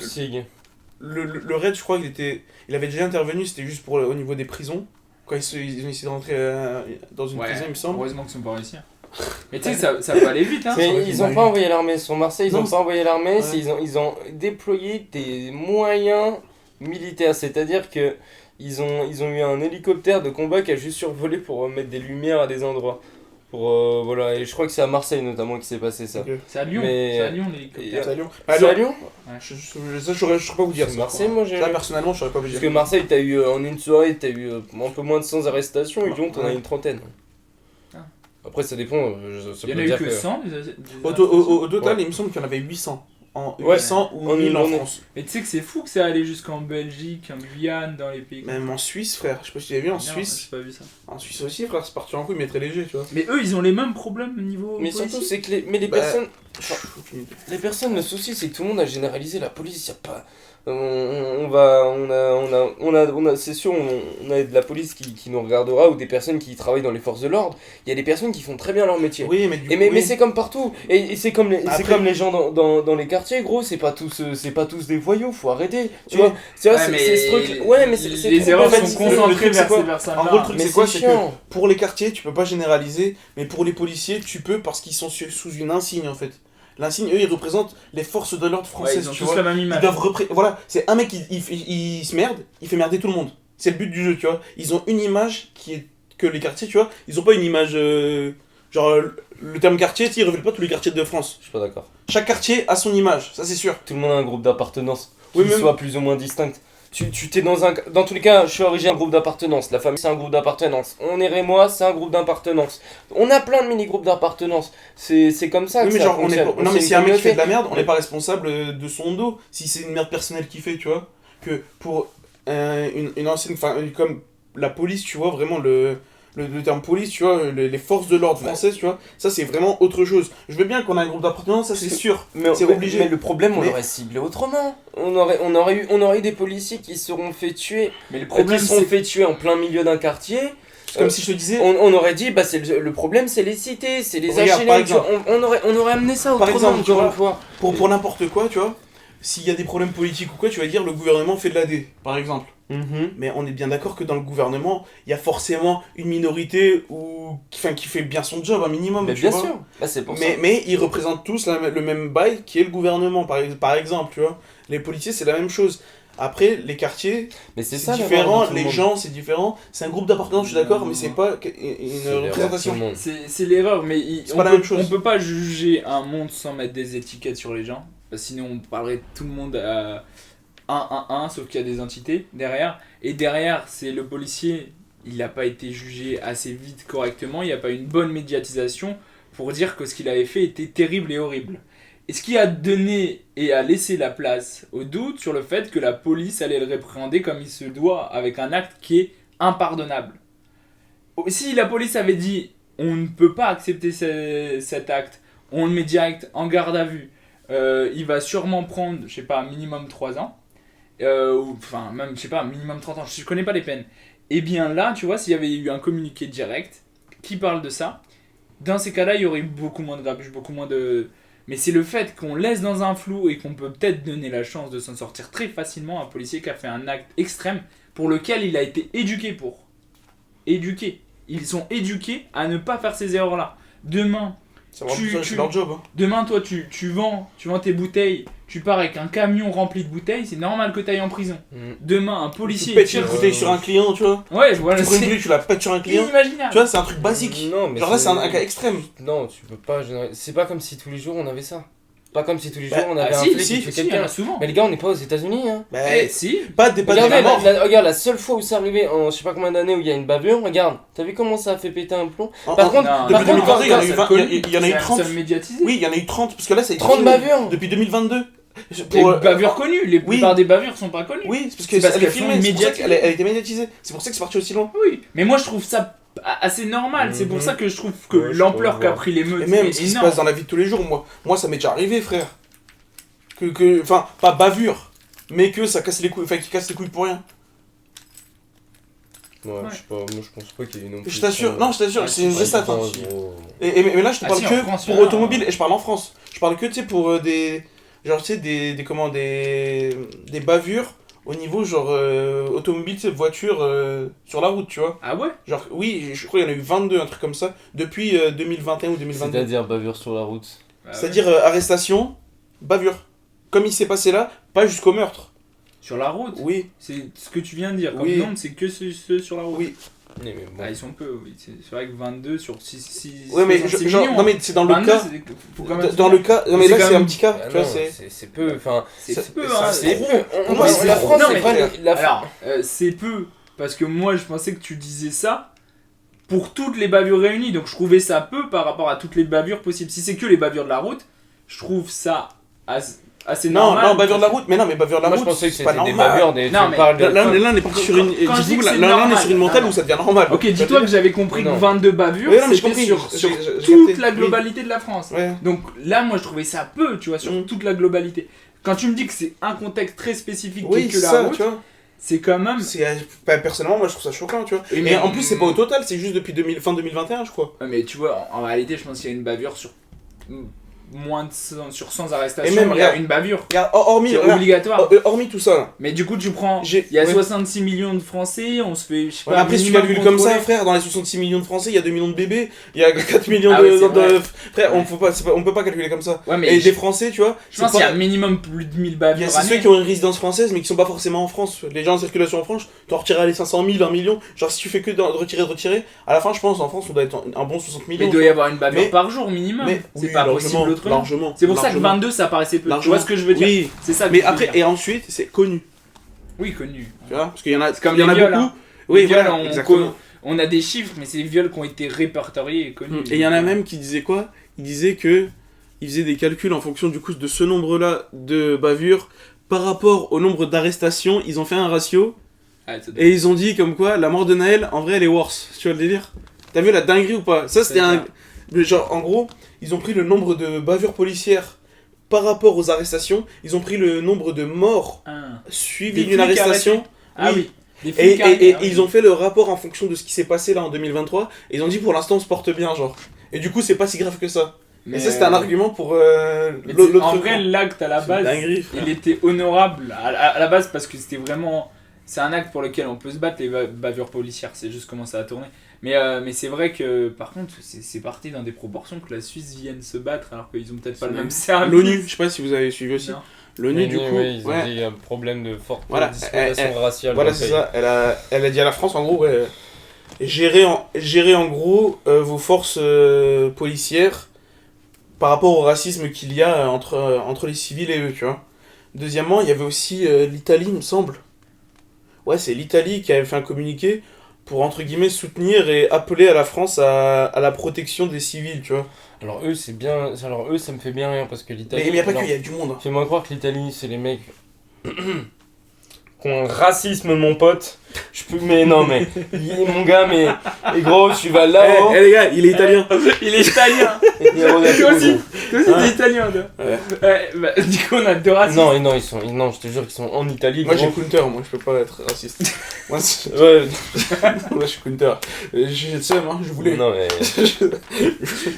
le RAID, je crois il avait déjà intervenu, c'était juste au niveau des prisons. Quand ils ont essayé de rentrer dans une prison, il me semble.
Heureusement qu'ils sont pas réussi. Mais tu sais, ça peut aller vite. Hein.
Ils ont pas envoyé l'armée sur Marseille, ils ont pas envoyé l'armée, ils ont déployé des moyens militaires. C'est-à-dire que ils ont eu un hélicoptère de combat qui a juste survolé pour mettre des lumières à des endroits. Voilà, et je crois que c'est à Marseille notamment qui s'est passé ça.
Okay. C'est à Lyon, l'hélicoptère.
C'est à Lyon.
C'est à Lyon ?
Ouais. Je saurais pas vous dire.
C'est Marseille, moi j'ai.
Là, personnellement, je saurais pas vous dire.
Parce que Marseille, t'as eu en une soirée, t'as eu un peu moins de 100 arrestations, et Lyon, t'en as une trentaine. Après, ça dépend.
Il y en a eu que 100
au total, il me semble qu'il y en avait 800. 800 ou 1000 en France.
Mais tu sais que c'est fou que ça allait jusqu'en Belgique, en Guyane, dans les pays.
Même en Suisse, frère. Je sais pas si tu l'as vu en Suisse.
J'ai pas vu ça.
En Suisse aussi, frère, c'est parti en couille, mais très léger, tu vois.
Mais eux, ils ont les mêmes problèmes au niveau.
Mais
policier.
surtout, c'est que les personnes, le souci, c'est que tout le monde a généralisé la police. Y a pas. C'est sûr, on a de la police qui nous regardera ou des personnes qui travaillent dans les forces de l'ordre. Il y a des personnes qui font très bien leur métier.
Oui,
mais c'est comme partout. Et c'est comme les gens dans les quartiers, gros. C'est pas tous des voyous. Faut arrêter. Tu vois, c'est ce truc. Ouais, mais c'est
les erreurs sont concentrées vers ces personnes-là.
En gros, le truc, c'est quoi? C'est que pour les quartiers, tu peux pas généraliser, mais pour les policiers, tu peux parce qu'ils sont sous une insigne en fait. L'insigne, eux, ils représentent les forces de l'ordre françaises.
Ils ont tous la même image.
Ils doivent voilà, c'est un mec, il se merde, il fait merder tout le monde. C'est le but du jeu, tu vois. Ils ont une image qui est que les quartiers, tu vois. Ils ont pas une image genre le terme quartier, il révèle pas tous les quartiers de France.
Je suis pas d'accord.
Chaque quartier a son image, ça c'est sûr.
Tout le monde a un groupe d'appartenance qui soit plus ou moins distinct. Tu t'es dans tous les cas, je suis originaire d'un groupe d'appartenance. La famille, c'est un groupe d'appartenance. On est rémois, c'est un groupe d'appartenance. On a plein de mini-groupes d'appartenance. C'est comme ça que
mais
ça
genre,
fonctionne.
Non, mais si un mec fait de la merde, on n'est pas responsable de son dos. Si c'est une merde personnelle qu'il fait, tu vois. Que pour une ancienne... Enfin, comme la police, tu vois, vraiment le terme police, tu vois, les forces de l'ordre françaises, tu vois, ça c'est vraiment autre chose. Je veux bien qu'on ait un groupe d'appartenance, ça c'est sûr, c'est obligé.
Mais le problème, on
Mais-
l'aurait ciblé autrement. On aurait eu des policiers qui se seront fait tuer,
Mais le problème,
qui se sont
c'est
fait tuer en plein milieu d'un quartier.
C'est comme si je te disais,
On aurait dit, bah le problème c'est les cités, c'est les
Regarde, par
HLM, tu vois, on aurait amené ça
Par
autrement,
exemple, tu
encore
vois,
une fois.
pour n'importe quoi, tu vois, s'il y a des problèmes politiques ou quoi, tu vas dire le gouvernement fait de la D, par exemple. Mais on est bien d'accord que dans le gouvernement, il y a forcément une minorité qui fait bien son job, un minimum.
Mais
tu
bien
vois.
sûr, bah, c'est pour ça.
Mais ils représentent tous le même bail qui est le gouvernement, par exemple, tu vois. Les policiers, c'est la même chose. Après, les quartiers,
Mais c'est
c'est
ça
différent,
l'avoir de tout le
les
monde.
gens, c'est différent. C'est un groupe d'appartenance, je suis d'accord, mais c'est pas une
C'est l'erreur de
représentation.
tout le monde.
c'est l'erreur, mais
C'est pas la même chose.
on peut pas juger un monde sans mettre des étiquettes sur les gens. Parce que sinon, on parlerait tout le monde à un, sauf qu'il y a des entités derrière. Et derrière, c'est le policier, il n'a pas été jugé assez vite correctement, il n'y a pas une bonne médiatisation pour dire que ce qu'il avait fait était terrible et horrible. Et ce qui a donné et a laissé la place au doute sur le fait que la police allait le répréhender comme il se doit, avec un acte qui est impardonnable. Si la police avait dit on ne peut pas accepter cet acte, on le met direct en garde à vue, il va sûrement prendre, je sais pas, minimum 3 ans, ou enfin même, je sais pas, minimum 30 ans, je connais pas les peines. Et bien là, tu vois, s'il y avait eu un communiqué direct qui parle de ça, dans ces cas-là, il y aurait eu beaucoup moins de grabuge, beaucoup moins de... Mais c'est le fait qu'on laisse dans un flou et qu'on peut peut-être donner la chance de s'en sortir très facilement à un policier qui a fait un acte extrême pour lequel il a été éduqué pour. Éduqué. Ils sont éduqués à ne pas faire ces erreurs-là. Demain,
C'est leur job. Hein.
Demain, toi, tu vends tes bouteilles, tu pars avec un camion rempli de bouteilles, c'est normal que tu ailles en prison. Demain, un policier...
Tu pètes une bouteille sur un client, tu vois.
Ouais, voilà,
Tu prends une
c'est
bouteille, tu la pètes sur un client.
inimaginable.
Tu vois, c'est un truc basique.
Non, mais
Genre là, c'est un cas extrême.
Non, tu peux pas. C'est pas comme si tous les jours on avait ça. Pas comme si tous les jours
Bah,
on avait un
si,
flic
si,
qui tue
si, il y en
quelqu'un.
a souvent.
Mais les gars, on n'est pas aux États-Unis, hein.
Bah,
Si.
pas des
Regardez,
morts.
regarde, la seule fois où c'est arrivé en je sais pas combien d'années où il y a une bavure, regarde, t'as vu comment ça a fait péter un plomb? Par contre,
Non,
depuis
par contre,
2022, il y en a eu
c'est
20,
connu,
il y en a eu
c'est
30.
un seul médiatisé.
Oui, il y en a eu 30, parce que là, ça a été
30
fini
bavures.
depuis 2022.
Les bavures connues, les
Oui.
plupart des bavures sont pas connues.
Oui, c'est parce
C'est parce
qu'elle est
qu'elles sont
filmée, c'est pour ça
médiatisées.
qu'elle a été médiatisée. C'est pour ça que c'est parti aussi loin.
Oui, mais moi je trouve ça assez normal, c'est pour
Mhm.
ça que je trouve que
Ouais, je
l'ampleur
peux
qu'a
voir.
pris l'émeute
Et même
est
ce qui se
énorme.
passe dans la vie de tous les jours, moi ça m'est déjà arrivé, frère. Enfin, pas bavure, mais que ça casse les couilles, enfin, qu'il casse les couilles pour rien.
Ouais, je sais pas, moi je pense pas qu'il y ait non plus.
Je t'assure, non, je t'assure, c'est une vraie stat. Hein.
Gros.
Mais là, je te
Ah
parle
si, en
que
France,
pour
il y en a,
automobile, et je parle en France. Je parle que, tu sais, pour des. Genre, tu sais, des bavures au niveau, genre, automobile, tu sais, voiture sur la route, tu vois.
Ah ouais?
Genre, oui, je crois qu'il y en a eu 22, un truc comme ça, depuis 2021 ou 2022.
C'est-à-dire bavure sur la route.
Bah ouais.
C'est-à-dire arrestation, bavure. Comme il s'est passé là, pas jusqu'au meurtre.
Sur la route?
Oui,
C'est ce que tu viens de dire, comme
Oui.
nombre, c'est que ceux sur la route.
oui.
Mais bon.
Ah, ils sont peu, oui. C'est vrai que 22 sur 6
Ouais, mais genre, non, mais c'est dans le
22,
cas.
faut quand même
Dans le cas. Non, mais
C'est
là,
quand
c'est un
même-
petit cas.
Ah
Tu vois,
non,
c'est.
c'est peu, enfin.
c'est peu,
ça,
hein.
C'est peu.
Pour moi, c'est
La
trop.
France,
Non,
c'est
mais
pas la
Alors, c'est peu, parce que moi je pensais que tu disais ça pour toutes les bavures réunies, donc je trouvais ça peu par rapport à toutes les bavures possibles. Si c'est que les bavures de la route, je trouve ça assez
Non,
normal.
non, bavure de la route, mais non, mais bavure de la
Moi je
route,
pensais que
c'est pas
c'était des
normal.
bavures, des.
Non,
Tu
mais-
parles de.
Là, on est parti sur une.
quand je dis
Dites-vous,
que c'est
là, on est
normal.
sur une montagne
Non.
où ça devient normal.
Ok, dis-toi que j'avais compris
Non.
que 22 bavures,
Oui, non, mais j'ai
c'était
compris.
sur
J'ai
toute
capté.
la
Oui.
globalité de la France.
Ouais.
Donc là, moi je trouvais ça peu, tu vois, sur
Mm.
toute la globalité. Quand tu me dis que c'est un contexte très spécifique qui est
Oui,
que la
ça,
route,
tu vois.
c'est quand même...
Personnellement, moi, je trouve ça choquant, tu vois.
Oui,
Mais en plus, c'est pas au total, c'est juste depuis fin 2021, je crois.
Ouais, mais tu vois, en réalité, je pense qu'il y a une bavure sur moins de 100, sur 100 arrestations,
Et même,
il y a
regarde,
une bavure.
Regarde, hormis,
C'est
regarde,
obligatoire.
hormis tout ça, là.
Mais du coup, tu prends.
J'ai-
Il y a
ouais.
66 millions de Français, on se fait. Je sais
Ouais,
pas,
après, si tu
minimum
calcules comme ça,
contrôler.
frère, dans les 66 millions de Français, il y a 2 millions de bébés, il y a 4 millions
Ah
de.
oui, c'est vrai.
Frère,
Ouais.
on peut pas calculer comme ça.
Ouais, mais
Et
je
des Français, tu vois,
je pense
c'est
qu'il y a
pas-
un minimum plus de 1000
il y
bavures.
a- c'est ceux qui ont une résidence française, mais qui sont pas forcément en France. Les gens en circulation en France, t'en retireras les 500 000, 1 million. Genre, si tu fais que de retirer, à la fin, je pense, en France, on doit être un bon 60
Mais
millions.
il doit y avoir une bavure
Mais-
par jour minimum.
Mais
C'est
oui,
pas
largement,
possible autrement.
largement.
C'est pour ça que
largement.
22 ça paraissait peu. Tu
Largement.
vois ce que je veux dire?
Oui,
C'est ça que
mais
je veux
après,
dire.
et ensuite, c'est connu.
Oui, connu.
Tu vois, parce qu'il y en a,
C'est comme
il y en
les
a
viols,
beaucoup.
hein.
Oui,
Les viols,
voilà,
on-
exactement.
On a des chiffres, mais c'est des viols qui ont été répertoriés et connus.
Et il y en a même qui disaient quoi? Ils disaient que ils faisaient des calculs en fonction du coup de ce nombre-là de bavures par rapport au nombre d'arrestations. Ils ont fait un ratio Et ils ont dit comme quoi la mort de Naël, en vrai, elle est worse. Tu vois le délire? T'as vu la dinguerie ou pas? Ça, c'était un. Genre, en gros, ils ont pris le nombre de bavures policières par rapport aux arrestations. Ils ont pris le nombre de morts suivis d'une arrestation.
Ah oui.
Et ils ont fait le rapport en fonction de ce qui s'est passé là en 2023. Et ils ont dit pour l'instant on se porte bien, genre. Et du coup, c'est pas si grave que ça. Mais et ça, c'était un argument pour l'autre.
En vrai, l'acte à la base,
dinguerie,
il était honorable à la base parce que c'était vraiment. C'est un acte pour lequel on peut se battre, les bavures policières. C'est juste comment ça a tourné. Mais c'est vrai que par contre, c'est parti dans des proportions que la Suisse vienne se battre alors qu'ils ont peut-être pas le même service.
L'ONU, je sais pas si vous avez suivi aussi. L'ONU, du coup.
Oui, ils ont dit un problème de forte discrimination raciale.
Voilà, c'est ça. Elle a dit à la France, en gros, gérez en gros vos forces policières par rapport au racisme qu'il y a entre les civils et eux, tu vois. Deuxièmement, il y avait aussi l'Italie, il me semble. Ouais, c'est l'Italie qui avait fait un communiqué pour, entre guillemets, soutenir et appeler à la France à la protection des civils, tu vois.
Alors eux, c'est bien... Alors eux, ça me fait bien rire parce que l'Italie...
Mais il n'y a pas que, il y a du monde.
Fais-moi croire que l'Italie, c'est les mecs... qui ont un racisme, mon pote. Mais non, mais... mon gars, mais... Et gros, tu vas là-haut...
les gars, il est italien.
Il est italien. Toi aussi, t'es italien, toi. Ouais. Du coup, on a deux racistes.
Non, je te jure qu'ils sont en Italie.
Moi, j'ai Counter, moi, je peux pas être raciste. Moi, je suis Counter. J'ai le seum, je voulais.
Non, mais...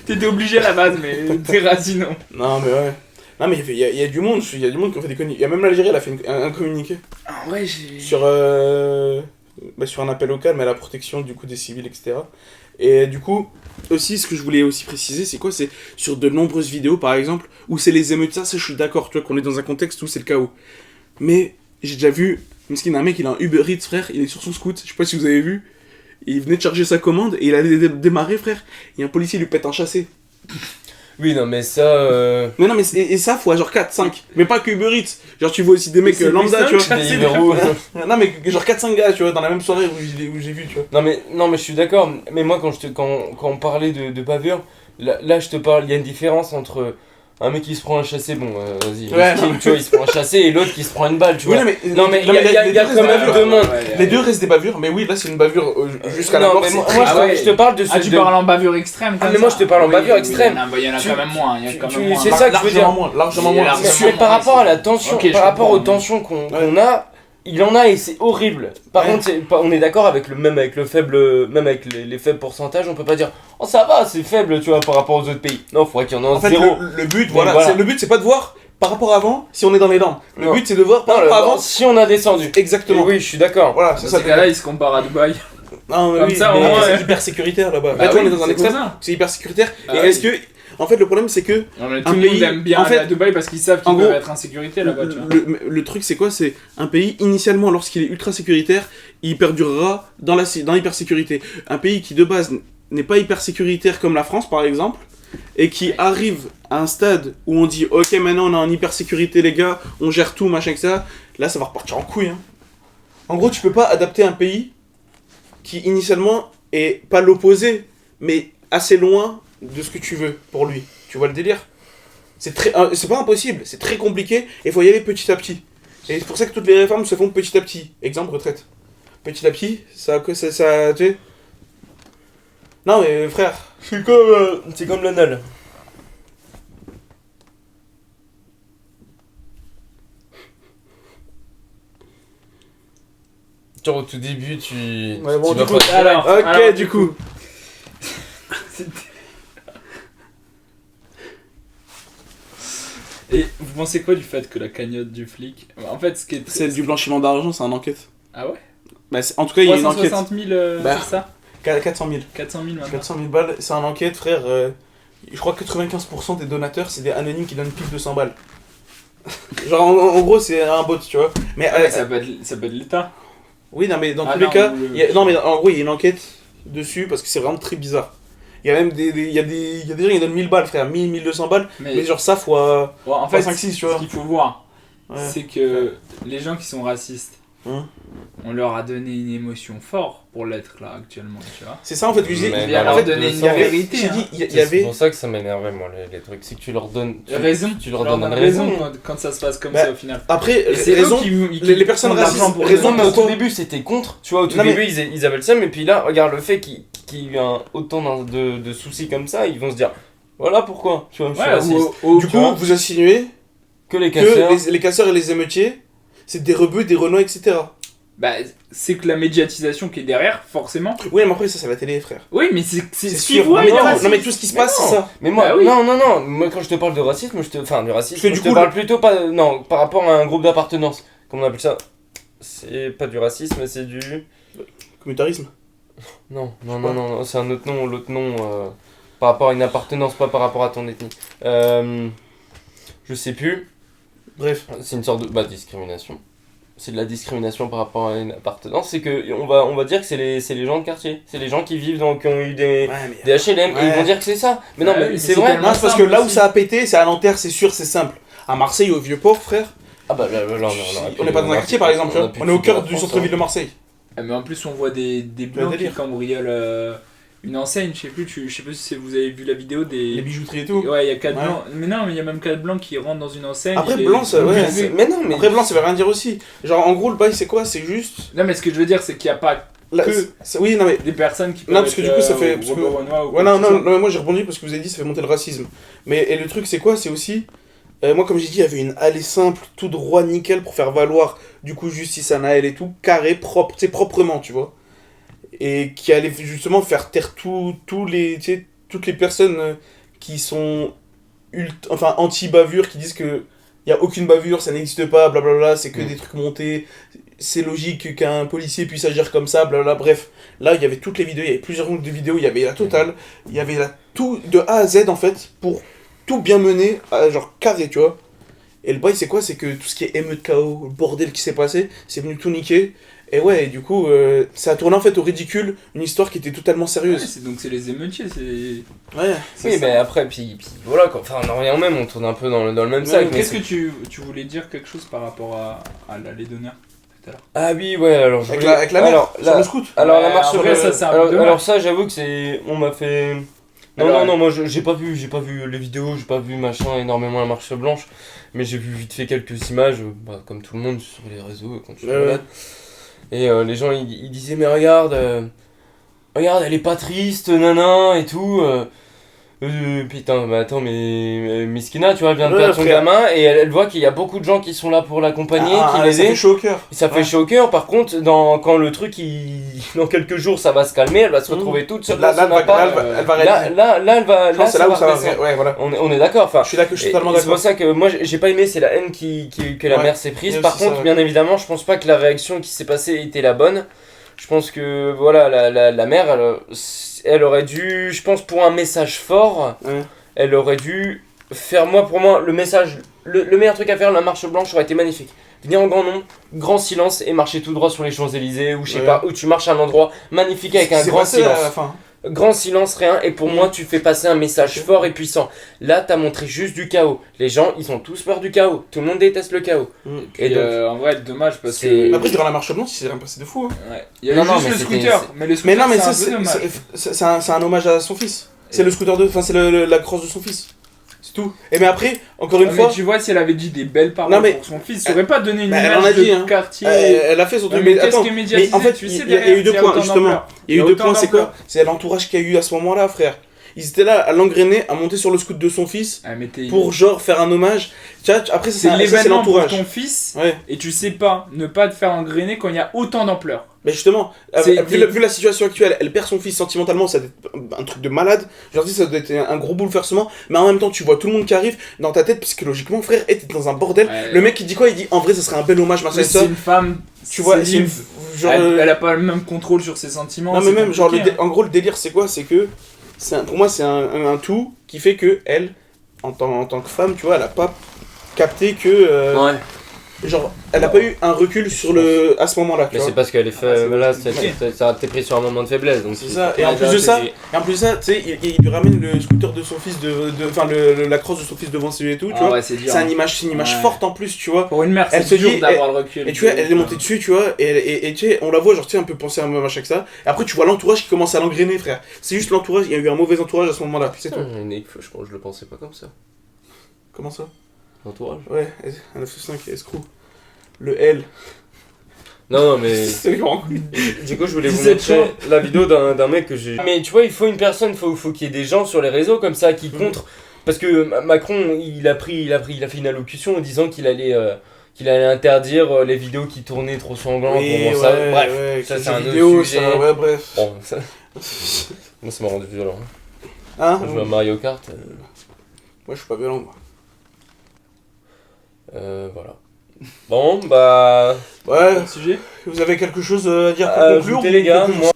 T'étais obligé à la base, mais t'es raciste, non.
Non, mais ouais. Non, mais il y a du monde qui ont fait des conneries. Il y a même l'Algérie, elle a fait un communiqué.
Ah ouais, j'ai...
Sur un appel au calme et à la protection du coup des civils, etc. Et du coup, aussi, ce que je voulais aussi préciser, c'est quoi? C'est sur de nombreuses vidéos, par exemple, où c'est les émeutes, ça je suis d'accord, tu vois, qu'on est dans un contexte où c'est le chaos. Mais j'ai déjà vu, un mec, il a un Uber Eats, frère, il est sur son scoot, je sais pas si vous avez vu, il venait de charger sa commande et il allait démarrer, frère, et un policier lui pète un chassé.
Oui, non, mais ça...
Mais non, mais et ça, fois genre 4, 5. Mais pas que Uber Eats. Genre, tu vois aussi des mecs lambda, tu vois.
Des Ibero.
Non, mais genre 4-5 gars, tu vois, dans la même soirée où j'ai vu, tu vois.
Non, mais je suis d'accord. Mais moi, quand on parlait de bavure, là, je te parle, il y a une différence entre un mec qui se prend un chassé, bon, vas-y, tu vois, il se prend un chassé, et l'autre qui se prend une balle, tu vois.
Oui,
non, mais il y a quand même deux mondes.
Les deux restent des bavures, mais oui, là, c'est une bavure jusqu'à la mort.
Moi, je te parle de...
tu parles en bavure extrême,
mais moi, je te parle en bavure extrême.
Il y en a quand même moins,
C'est ça que je veux dire.
Largement moins.
Mais par rapport à la tension, par rapport aux tensions qu'on a, il en a et c'est horrible. Par contre, on est d'accord avec le faible, même avec les faibles pourcentages, on peut pas dire oh ça va, c'est faible, tu vois, par rapport aux autres pays. Non, faudrait qu'il y en ait zéro.
Le but, le but, c'est pas de voir par rapport à avant si on est dans les dents. Le but, c'est de voir par rapport à avant
si on a descendu.
Exactement.
Et oui, je suis d'accord.
Voilà, c'est ça. Dans ces cas-là, il se compare à Dubaï.
Non, mais
comme ça,
c'est hyper sécuritaire là-bas. Là, on est dans un extrême, c'est hyper sécuritaire. Et est-ce que en fait, le problème, c'est que.
Tout le monde aime bien aller à Dubaï parce qu'ils savent qu'ils peuvent être en sécurité là-bas.
Le truc, c'est quoi? C'est un pays, initialement, lorsqu'il est ultra sécuritaire, il perdurera dans l'hypersécurité. Un pays qui, de base, n'est pas hyper sécuritaire comme la France, par exemple, et qui arrive à un stade où on dit ok, maintenant on est en hypersécurité, les gars, on gère tout, machin, etc. Là, ça va repartir en couille. Hein. En gros, tu peux pas adapter un pays qui, initialement, est pas l'opposé, mais assez loin de ce que tu veux pour lui. Tu vois le délire? C'est pas impossible, c'est très compliqué et il faut y aller petit à petit. Et c'est pour ça que toutes les réformes se font petit à petit. Exemple, retraite. Petit à petit, ça tu sais. Non mais frère,
c'est comme l'anal. Genre au tout début, tu
bon,
vas
du coup,
pas...
alors, du coup.
Et vous pensez quoi du fait que la cagnotte du flic... En fait, ce qui est...
C'est du blanchiment d'argent, c'est une enquête.
Ah ouais?
Bah, en tout cas, il y a une enquête.
360 000, c'est ça?
400 000.
400 000 maintenant.
400 000 balles, c'est une enquête, frère. Je crois que 95% des donateurs, c'est des anonymes qui donnent pile 200 balles. Genre, en gros, c'est un bot, tu vois. Mais
ça peut être l'État.
Oui, non, mais dans tous les cas... Non, mais en gros, il y a une enquête dessus parce que c'est vraiment très bizarre. Il y a même des gens qui donnent 1000 balles, frère, 1000, 1200 balles, mais genre ça fois,
en fait,
5-6, tu vois.
Ce qu'il faut voir, c'est que les gens qui sont racistes, on leur a donné une émotion forte pour l'être là actuellement, tu vois.
C'est ça en fait que je disais.
Mais
Il y a
dans
leur
le
donner une
sens,
vérité.
J'ai
hein.
dit, il y
C'est
avait.
pour ça que ça m'énervait, moi, les trucs. C'est que tu leur donnes.
Raison.
Tu leur donnes
raison
raison.
quand ça se passe comme
Bah,
ça au final.
Après,
Et c'est
raison.
eux qui
les personnes
font de l'argent
racistes,
pour
raison,
nous.
mais au tout
pourquoi
début, c'était contre. Tu vois, au tout
Non, mais-
début, ils avaient le seum. Et puis là, regarde le fait qu'il y ait autant de soucis comme ça. Ils vont se dire voilà pourquoi. Tu vois, je suis
Ouais,
raciste.
Du
tu
coup,
vois,
vous insinuez
que les casseurs.
que les casseurs et les émeutiers, c'est des rebeux, des renois, etc.
Bah, c'est que la médiatisation qui est derrière, forcément.
Oui, mais après, ça, c'est la télé, frère.
Oui, mais c'est ce qu'ils
sûr.
voient,
Non, mais
les
non,
racistes.
non, mais tout ce qui se
Mais
passe,
non.
c'est ça.
Mais moi,
Bah oui.
non, moi quand je te parle de racisme, du racisme,
Parce que
je
du
te
coup,
parle plutôt pas, non, par rapport à un groupe d'appartenance, comme on appelle ça. C'est pas du racisme, c'est du...
Communautarisme.
Non, c'est un autre nom, l'autre nom, par rapport à une appartenance, pas par rapport à ton ethnie. Je sais plus,
Bref.
c'est une sorte de discrimination. C'est de la discrimination par rapport à une appartenance, c'est que on va dire que c'est les gens de quartier, c'est les gens qui vivent, qui ont eu des HLM, et ils vont dire que c'est ça. Mais non,
Ouais,
mais
mais
c'est
c'est
vrai.
tellement-
Non, c'est parce que là où
aussi.
ça a pété, c'est à Nanterre, c'est sûr, c'est simple. À Marseille, au Vieux-Port, frère,
Ah bah là,
on n'est pas dans un quartier par exemple, tu vois. On est au cœur du centre-ville de Marseille.
Ah, mais en plus, on voit des blancs qui
délire.
cambriolent une enseigne, je sais pas si vous avez vu la vidéo des...
Les bijouteries et tout.
Ouais, il y a 4
Ouais.
blancs. Mais non, mais il y a même 4 blancs qui rentrent dans une enseigne.
Après,
et-
blanc, ça, ouais,
Mais non, mais...
Après, blanc, ça veut rien dire aussi. Genre, en gros, le bail, c'est quoi? C'est juste.
Non, mais ce que je veux dire, c'est qu'il n'y a pas
Là,
Que-
oui, non, mais.
des personnes qui
Non, parce que du coup, ça fait- parce que-
Robert Renoir ou
Ouais,
quoi
non,
que ce
non,
soit.
non, mais moi j'ai rebondi parce que vous avez dit ça fait monter le racisme. Mais et le truc, c'est quoi? C'est aussi. Moi, comme j'ai dit, il y avait une allée simple, tout droit, nickel, pour faire valoir, du coup, justice à Naël et tout, carré, propre, tu sais, proprement, tu vois. Et qui allait justement faire taire tous les, tu sais, toutes les personnes qui sont enfin, anti-bavure, qui disent que il y a aucune bavure, ça n'existe pas, blablabla, c'est que des trucs montés, c'est logique qu'un policier puisse agir comme ça, blablabla, bref. Là, il y avait toutes les vidéos, il y avait plusieurs routes de vidéos, il y avait la totale, il y avait tout de A à Z, en fait, pour tout bien mener, genre carré, tu vois. Et le bail, c'est quoi? C'est que tout ce qui est émeute KO, le bordel qui s'est passé, c'est venu tout niquer. Et ouais, et du coup, ça a tourné en fait au ridicule, une histoire qui était totalement
Ouais,
sérieuse.
donc c'est les émeutiers, c'est...
Ouais.
Oui, mais après, puis voilà quoi. Enfin, en revient au même, on tourne un peu dans le même
Ouais,
sac. mais
Qu'est-ce
c'est-
que tu voulais dire quelque chose par rapport à l'allée d'honneur tout à l'heure?
Ah oui, ouais, alors je
Avec
voulais-
la, avec la mère,
alors,
sur
là-
le scout.
Alors
Ouais,
la marche
en vrai, ça, c'est un peu dommage.
alors ça, j'avoue que c'est... On m'a fait... Non,
Alors,
non, moi j'ai pas vu les vidéos, j'ai pas vu machin énormément la marche blanche, mais j'ai vu vite fait quelques images, comme tout le monde sur les réseaux quand tu te
Ouais,
balades. Et les gens ils disaient mais regarde, elle est pas triste, nana et tout. Putain, mais attends, mais Miskina, tu vois, elle vient de
Ouais,
perdre son
frère.
gamin et elle voit qu'il y a beaucoup de gens qui sont là pour l'accompagner, qui
ça
l'aider.
fait chaud au cœur.
Ça fait
Ouais.
chaud au cœur. Par contre, quand le truc, dans quelques jours, ça va se calmer, elle va se retrouver toute seule
Là,
dans son
là,
appart.
elle va
Là,
réaliser.
elle va.
Je pense que c'est là où ça va.
redescendre.
Ouais, voilà.
On est d'accord. Enfin,
Je suis là que je suis
et
totalement
c'est pour
d'accord.
ça que moi, j'ai pas aimé, c'est la haine que la
Ouais.
mère s'est prise.
Il y a
Par
aussi
contre,
ça, ouais.
bien évidemment, je pense pas que la réaction qui s'est passée était la bonne. Je pense que voilà, la mère, elle aurait dû, je pense, pour un message fort,
Ouais.
elle aurait dû faire, pour moi, le message, le meilleur truc à faire, la marche blanche aurait été magnifique. Venir en grand nombre, grand silence et marcher tout droit sur les Champs-Élysées ou je sais
Ouais.
pas, où tu marches à un endroit magnifique avec un
C'est
grand
passé à
silence.
la fin.
Grand silence, rien, et pour moi, tu fais passer un message
Ok.
fort et puissant. Là, t'as montré juste du chaos. Les gens, ils ont tous peur du chaos. Tout le monde déteste le chaos.
Et
Et donc,
en vrai, dommage parce
c'est-
que...
Mais après, durant la marche blanche, il s'est rien passé de fou. Hein.
Ouais. Il y avait
Non, non,
juste
mais
le
c'était-
scooter, mais le scooter,
Mais non, mais ça,
c'est un peu dommage.
c'est un hommage à son fils. C'est le scooter de. Enfin, c'est la crosse de son fils. C'est tout. Et mais après, encore une
Ouais,
fois,
mais tu vois, si elle avait dit des belles paroles
Non, mais-
pour son fils, ça aurait pas donné une
bah, elle
image
en a
de
dit, hein.
quartier.
elle a fait son
Ouais,
truc.
mais
Mais
qu'est-ce
attends,
qui est
mais
médiatisé,
en fait,
tu
il
sais,
y a eu
derrière,
deux
s'il y a
points,
autant
justement.
d'ampleur.
Il y a eu
Il y a
deux
autant
points, c'est quoi?
d'ampleur.
C'est l'entourage qu'il y a eu à ce moment-là, frère. Ils étaient là à l'engrainer, à monter sur le scoot de son fils
Ah, mais t'es-
pour genre faire un hommage. Tu vois, après,
c'est
ça, c'est
l'événement pour
l'entourage.
ton fils,
Ouais,
et tu sais pas ne pas te faire engrainer quand il y a autant d'ampleur.
mais justement,
C'est-
vu la situation actuelle, elle perd son fils sentimentalement, ça doit être un truc de malade. Je leur dis, ça doit être un gros bouleversement, mais en même temps, tu vois tout le monde qui arrive dans ta tête, psychologiquement, frère, t'es dans un bordel.
Ouais.
Le mec, il dit quoi? Il dit, en vrai, ça serait un bel hommage, machin
Mais
et ça.
c'est une femme,
Tu vois,
c'est
c'est une.
libre.
Genre,
Elle a pas le même contrôle sur ses sentiments.
non, mais
c'est
même, genre,
compliqué, hein.
en gros, le délire, c'est quoi? C'est que, pour moi, c'est un tout qui fait que elle, en tant que femme, tu vois, elle a pas capté que.
ouais.
genre, elle a pas eu un recul sur le à ce moment-là, tu
Mais
vois.
c'est parce qu'elle est
c'est
là,
compliqué.
ça t'es pris sur un moment de faiblesse. Donc
C'est ça, et en plus de ça, tu sais, il lui ramène le scooter de son fils, enfin la crosse de son fils devant ses yeux et tout, tu vois.
Ouais, c'est dur.
C'est une image
Ouais.
forte en plus, tu vois.
Pour une mère,
Elle
c'est
se
dur
dit,
d'avoir le recul.
Et tu vois, elle est montée dessus, tu vois, et tu sais, on la voit, genre, tu sais, un peu penser à un machin que ça. Et après, tu vois l'entourage qui commence à l'engrainer, frère. C'est juste l'entourage, il y a eu un mauvais entourage à ce moment-là, c'est tout.
Je le pensais pas comme ça.
Comment ça?
L'entourage.
Ouais, un 965, escroc. Le L.
Non, mais.
C'est grand.
Du coup, je voulais vous
17
montrer
ans.
la vidéo d'un mec que j'ai. Mais tu vois, il faut une personne, faut qu'il y ait des gens sur les réseaux comme ça qui contre. Parce que Macron, il a fait une allocution en disant qu'il allait interdire les vidéos qui tournaient trop sanglantes.
Oui,
bon, ça,
ouais,
bref,
ouais,
ça
que
c'est
les
un
vidéos,
autre sujet.
ça, ouais, bref.
Bon, ça. Moi, ça m'a rendu violent.
Hein?
Je joue à Mario Kart.
Moi, je suis pas violent, moi.
Voilà. Bon, bah.
Ouais,
Le sujet.
vous avez quelque chose à dire pour conclure?
Ajoutez, les gars, moi.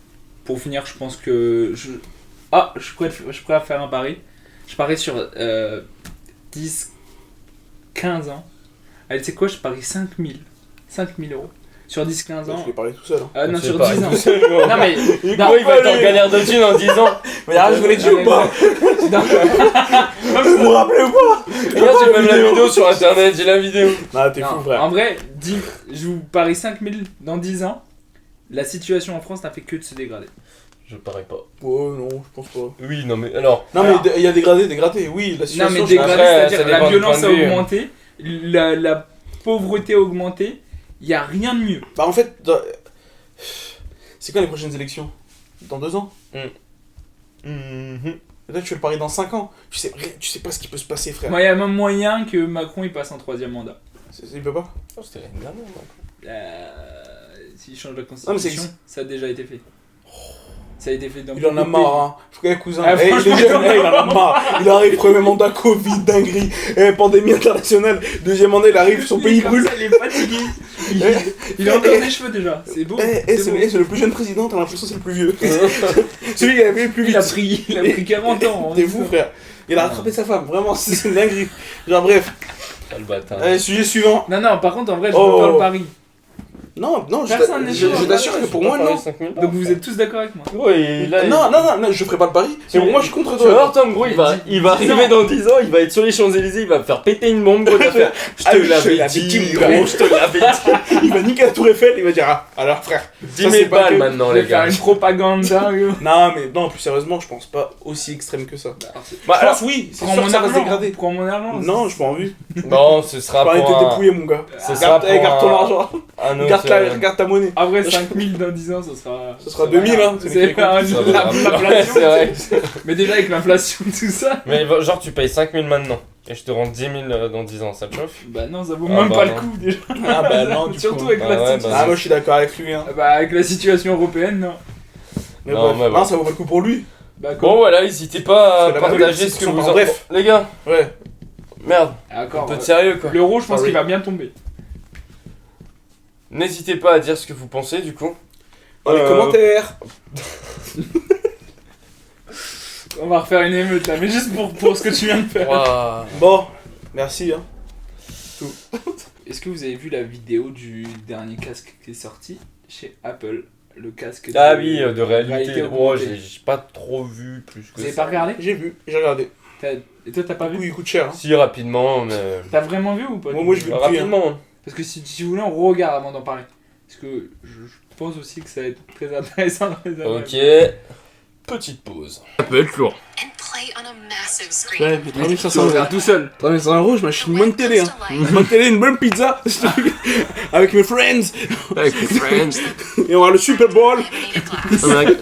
Pour finir, je pense que je pourrais faire un pari. Je parie sur 10, 15 ans. Allez, tu sais quoi, je parie 5 000 euros. Sur 10-15 ans.
Je vais parler tout seul. Hein.
Ah non,
C'est
sur
pas
10 ans.
possible, gros.
Non mais.
Il
Non,
il va être en galère de thunes en 10 ans.
Mais je voulais dire ou pas? Vous vous rappelez ou pas?
Regarde, j'ai même la vidéo sur internet, j'ai la vidéo.
Non, t'es
Non,
fou, frère.
en vrai, je vous parie 5 000 dans 10 ans. La situation en France n'a fait que de se dégrader.
Je parie pas.
Ouais, non, je pense pas.
Oui, non, mais alors.
Non,
Alors-
mais il y a dégradé, oui, la
Non
situation.
mais
je-
dégradé,
après,
c'est-à-dire
ça dépend
la
du
violence
point
a
de vue.
augmenté, la pauvreté a augmenté, il n'y a rien de mieux.
Bah, en fait, c'est quand les prochaines élections? Dans 2 ans? Et là, tu fais le pari dans 5 ans. Tu sais pas ce qui peut se passer, frère.
Moi, il y a même moyen que Macron il passe en 3ème mandat.
Il peut pas?
Oh, c'était l'année dernière, donc.
S'il change la
Non, mais
constitution,
c'est-
ça a déjà été fait. Ça a été fait dans
Il en a
beaucoup de
marre,
pays.
hein. Je connais cousin.
Ah,
Eh, il est
franchement,
jeune, il en a marre. Il arrive, premier mandat, Covid, dinguerie, pandémie internationale. Deuxième mandat, il arrive, son
Il
pays
est comme
brûle.
ça, il est fatigué. Il a encore des cheveux déjà. C'est beau. c'est beau.
C'est le plus jeune président, t'as l'impression que c'est le plus vieux. Celui qui a fait le plus vite.
Il a pris 40 ans.
T'es fou, frère. Il a rattrapé sa femme, vraiment, c'est une dinguerie. Genre, bref.
Ah, le bâtard.
Allez, sujet suivant.
Non, par contre, en vrai, je
Oh.
peux faire le pari.
Non,
Personne n'est sûr.
je t'assure que pour moi, non.
Donc vous êtes tous d'accord avec moi.
Ouais, là,
Non, je ferai pas le pari. Mais pour moi, je suis contre
Tu vas voir
toi.
Tom, gros, il va arriver dans 10 ans, il va être sur les Champs-Élysées, il va me faire péter une bombe, gros, il va faire je
Ah,
te
je
l'avais
l'avais
dit,
dit,
gros, je te l'avais dit.
Il va niquer la tour Eiffel, il va dire ah, alors frère.
10
Ça,
000
c'est pas
balles
que-
maintenant,
Je
les
vais faire
gars.
une propaganda.
Non, mais non, plus sérieusement, je pense pas aussi extrême que ça.
Bah,
Je pense oui, c'est
Prends
sûr
mon
que ça va se
argent.
dégrader.
Prends mon argent.
Non, je pas envie.
Non, ce sera
Pas envie de
pour
te
un,
dépouiller, mon gars.
ce sera pour
Garde ton
un-
argent.
un autre,
Garde ta monnaie.
En vrai, 5000 dans 10 ans, ce sera.
Ce sera 2000, hein.
C'est pas
Ça vaudra-
l'inflation.
Ouais, c'est vrai.
Mais déjà, avec l'inflation, tout ça.
Mais genre, tu payes 5 000 maintenant, et je te rends 10 000 dans 10 ans, ça te chauffe?
Bah non, ça vaut
Ah
même
bah
pas
non.
le coup déjà.
Ah bah non, du
Surtout
coup.
avec
Ah
la
ouais,
situation.
bah
Ah, moi je suis d'accord avec lui, hein.
Bah, avec la situation européenne, non.
Mais
Non,
bref.
mais bon.
Non, ça vaut pas le coup pour lui.
Bah,
Bon, voilà, n'hésitez pas à
C'est la
partager
partie,
ce que
c'est
vous
son-
en...
bref.
Les gars,
Ouais.
merde, un
D'accord.
peu de sérieux, quoi.
L'euro, je pense
Sorry.
qu'il va bien tomber.
N'hésitez pas à dire ce que vous pensez, du coup.
Dans les commentaires.
On va refaire une émeute là, mais juste pour ce que tu viens de faire.
Waouh.
Bon, merci, hein.
Est-ce que vous avez vu la vidéo du dernier casque qui est sorti chez Apple? Le casque
Ah oui, de réalité.
réalité
Oh,
augmentée.
j'ai pas trop vu plus que
Vous avez
ça.
pas regardé?
J'ai regardé.
Et toi, t'as pas
Du coup,
vu?
il coûte cher, hein.
Si, rapidement, mais...
T'as vraiment vu ou pas?
Moi, je veux plus, hein.
Rapidement.
Parce que si vous voulez, on regarde avant d'en parler. Parce que je pense aussi que ça va être très intéressant dans les années.
Ok. Petite pause. Ça peut être lourd.
and play on a massive screen.
Ouais, mais 3500
On
euros.
regarde tout seul.
3500 euros, je m'achète une bonne télé, hein. Une bonne télé, une bonne pizza. Avec mes friends.
Avec les friends.
Et on va le Super Bowl.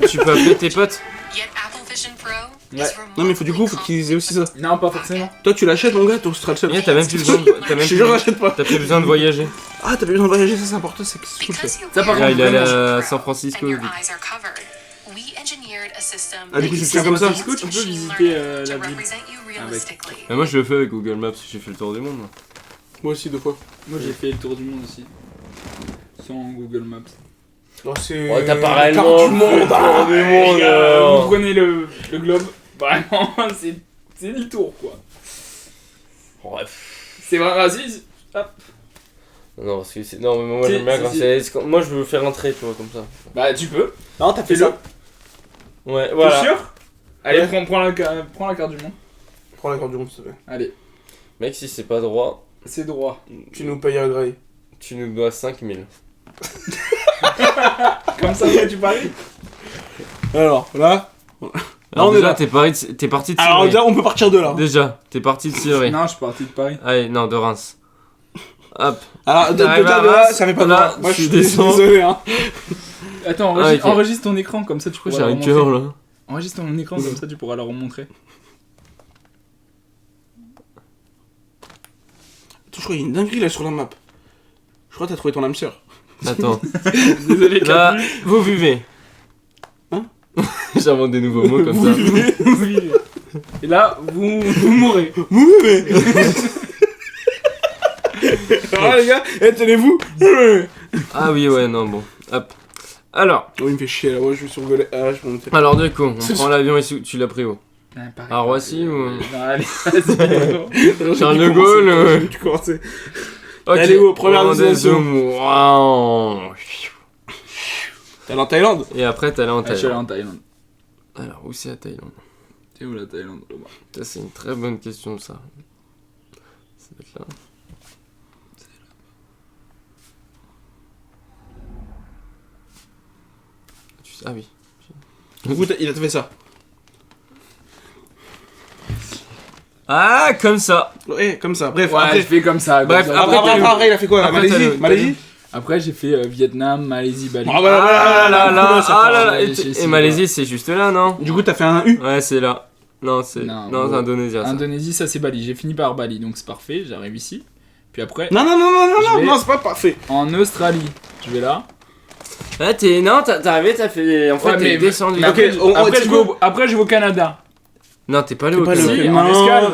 Tu peux appeler tes potes.
Yet Apple Vision Pro
Ouais.
is
Non, mais du coup, faut qu'ils aient aussi ça.
Non, pas forcément.
Toi, tu l'achètes, mon gars, toi, tu seras le seul.
T'as même plus besoin de...
Je te jure, j'achète pas.
T'as plus besoin de voyager.
Ah, t'as pas besoin de voyager, ça c'est important, c'est cool ça.
Because you
Ça, par
wear
contre,
the
il est allé
Vision
à
Pro
San Francisco,
and your
lui.
eyes are covered, we engineered a system
Ah, du coup,
that
tu
uses
fais comme ça.
advanced
Tu peux
machine
visiter,
learning
la
to
ville
represent you realistically.
Mais moi je le fais avec Google Maps, j'ai fait le tour du monde. moi.
Moi aussi, 2 fois.
Moi, j'ai fait le tour du monde aussi. Sans Google Maps.
Non, c'est.
Oh, t'as pas
la
réellement
carte
fait
du
le
monde,
tour
ah.
du monde.
Vous prenez le globe. Vraiment, c'est le tour quoi.
Bref.
C'est vrai, raciste. Hop.
Non, parce que c'est... Non, mais moi
Si,
j'aime bien
si,
quand
si.
c'est... Moi je veux faire un trait, tu vois, comme ça.
Bah, tu peux.
Non, t'as fait
Fais-le.
ça.
Ouais,
T'es
voilà.
sûr? Allez,
Ouais.
prends la carte du monde.
Prends la carte du monde, s'il te plaît.
Allez,
Mec, si c'est pas droit,
c'est droit.
Tu nous payes un graille.
tu nous dois 5000.
Comme ça, après, tu paries?
Alors, là.
Alors
on est
déjà,
là.
t'es parti de
Alors,
Sillery.
déjà, on peut partir de là.
Déjà, t'es parti de Sillery.
Non, je suis parti de Paris.
Allez, non, de Reims. Hop.
Alors, déjà,
T'arrives à
de là,
Reims,
ça fait pas
là,
mal. Moi, je
tu
suis
descends.
désolé, hein.
Attends,
Ah, ok.
enregistre ton écran, comme ça tu pourras
J'ai
leur
un
montrer.
cœur là.
Enregistre ton écran, comme ça tu pourras leur montrer.
Je crois qu'il y a une dinguerie là sur la map. Je crois que t'as trouvé ton âme sœur.
Attends.
Désolé,
Là, vous vivez.
Hein?
J'invente des nouveaux mots comme ça.
Oui. Et là, vous mourrez.
Ah les gars, tenez-vous.
Ah oui, ouais, non, bon. Hop. Alors,
Oh, il me fait chier là, ouais, je vais sur Golais. Ah, je vais monter.
alors du coup, on prend l'avion ici. Tu l'as pris où? À Roissy ou...
Non, allez, vas-y.
Charles de Gaulle,
Tu commençais.
Ok.
Allez, où, première destination.
Rendez-vous. Waouh.
T'es en Thaïlande?
Et après, t'es allé en
Ah, je suis allé
Thaïlande.
en Thaïlande.
Alors, où c'est la Thaïlande?
C'est où la Thaïlande là-bas?
Ça, c'est une très bonne question, ça. Ça va être là. Ah oui.
Du coup, il a fait ça.
Ah, comme ça.
Ouais, comme ça. Bref,
Ouais,
après.
je fais comme ça. comme
Bref,
ça.
Après, il a fait quoi là?
Après, t'as
Malaisie?
le-
Malaisie?
Après, j'ai fait Vietnam, Malaisie, Bali.
Ah, voilà,
Ah là là,
ça
ah
part.
là là.
Malaisie,
Et
c'est
Malaisie, c'est juste là, non?
Du coup, t'as fait un U?
Ouais, c'est là. Non, c'est
Non,
non, c'est
bon.
Indonésie. Ça.
Indonésie, ça c'est Bali. J'ai fini par Bali, donc c'est parfait. J'arrive ici. Puis après,
Non,
Je vais-
non, c'est pas parfait.
en Australie, je vais là.
Ah, non, t'es arrivé, t'as fait. En fait,
Ouais,
t'es
mais-
descendu.
mais
Ok,
après,
tu
après, je vais au Canada.
Non, t'es pas allé
T'es
au
pas allé au
Canada.
Si,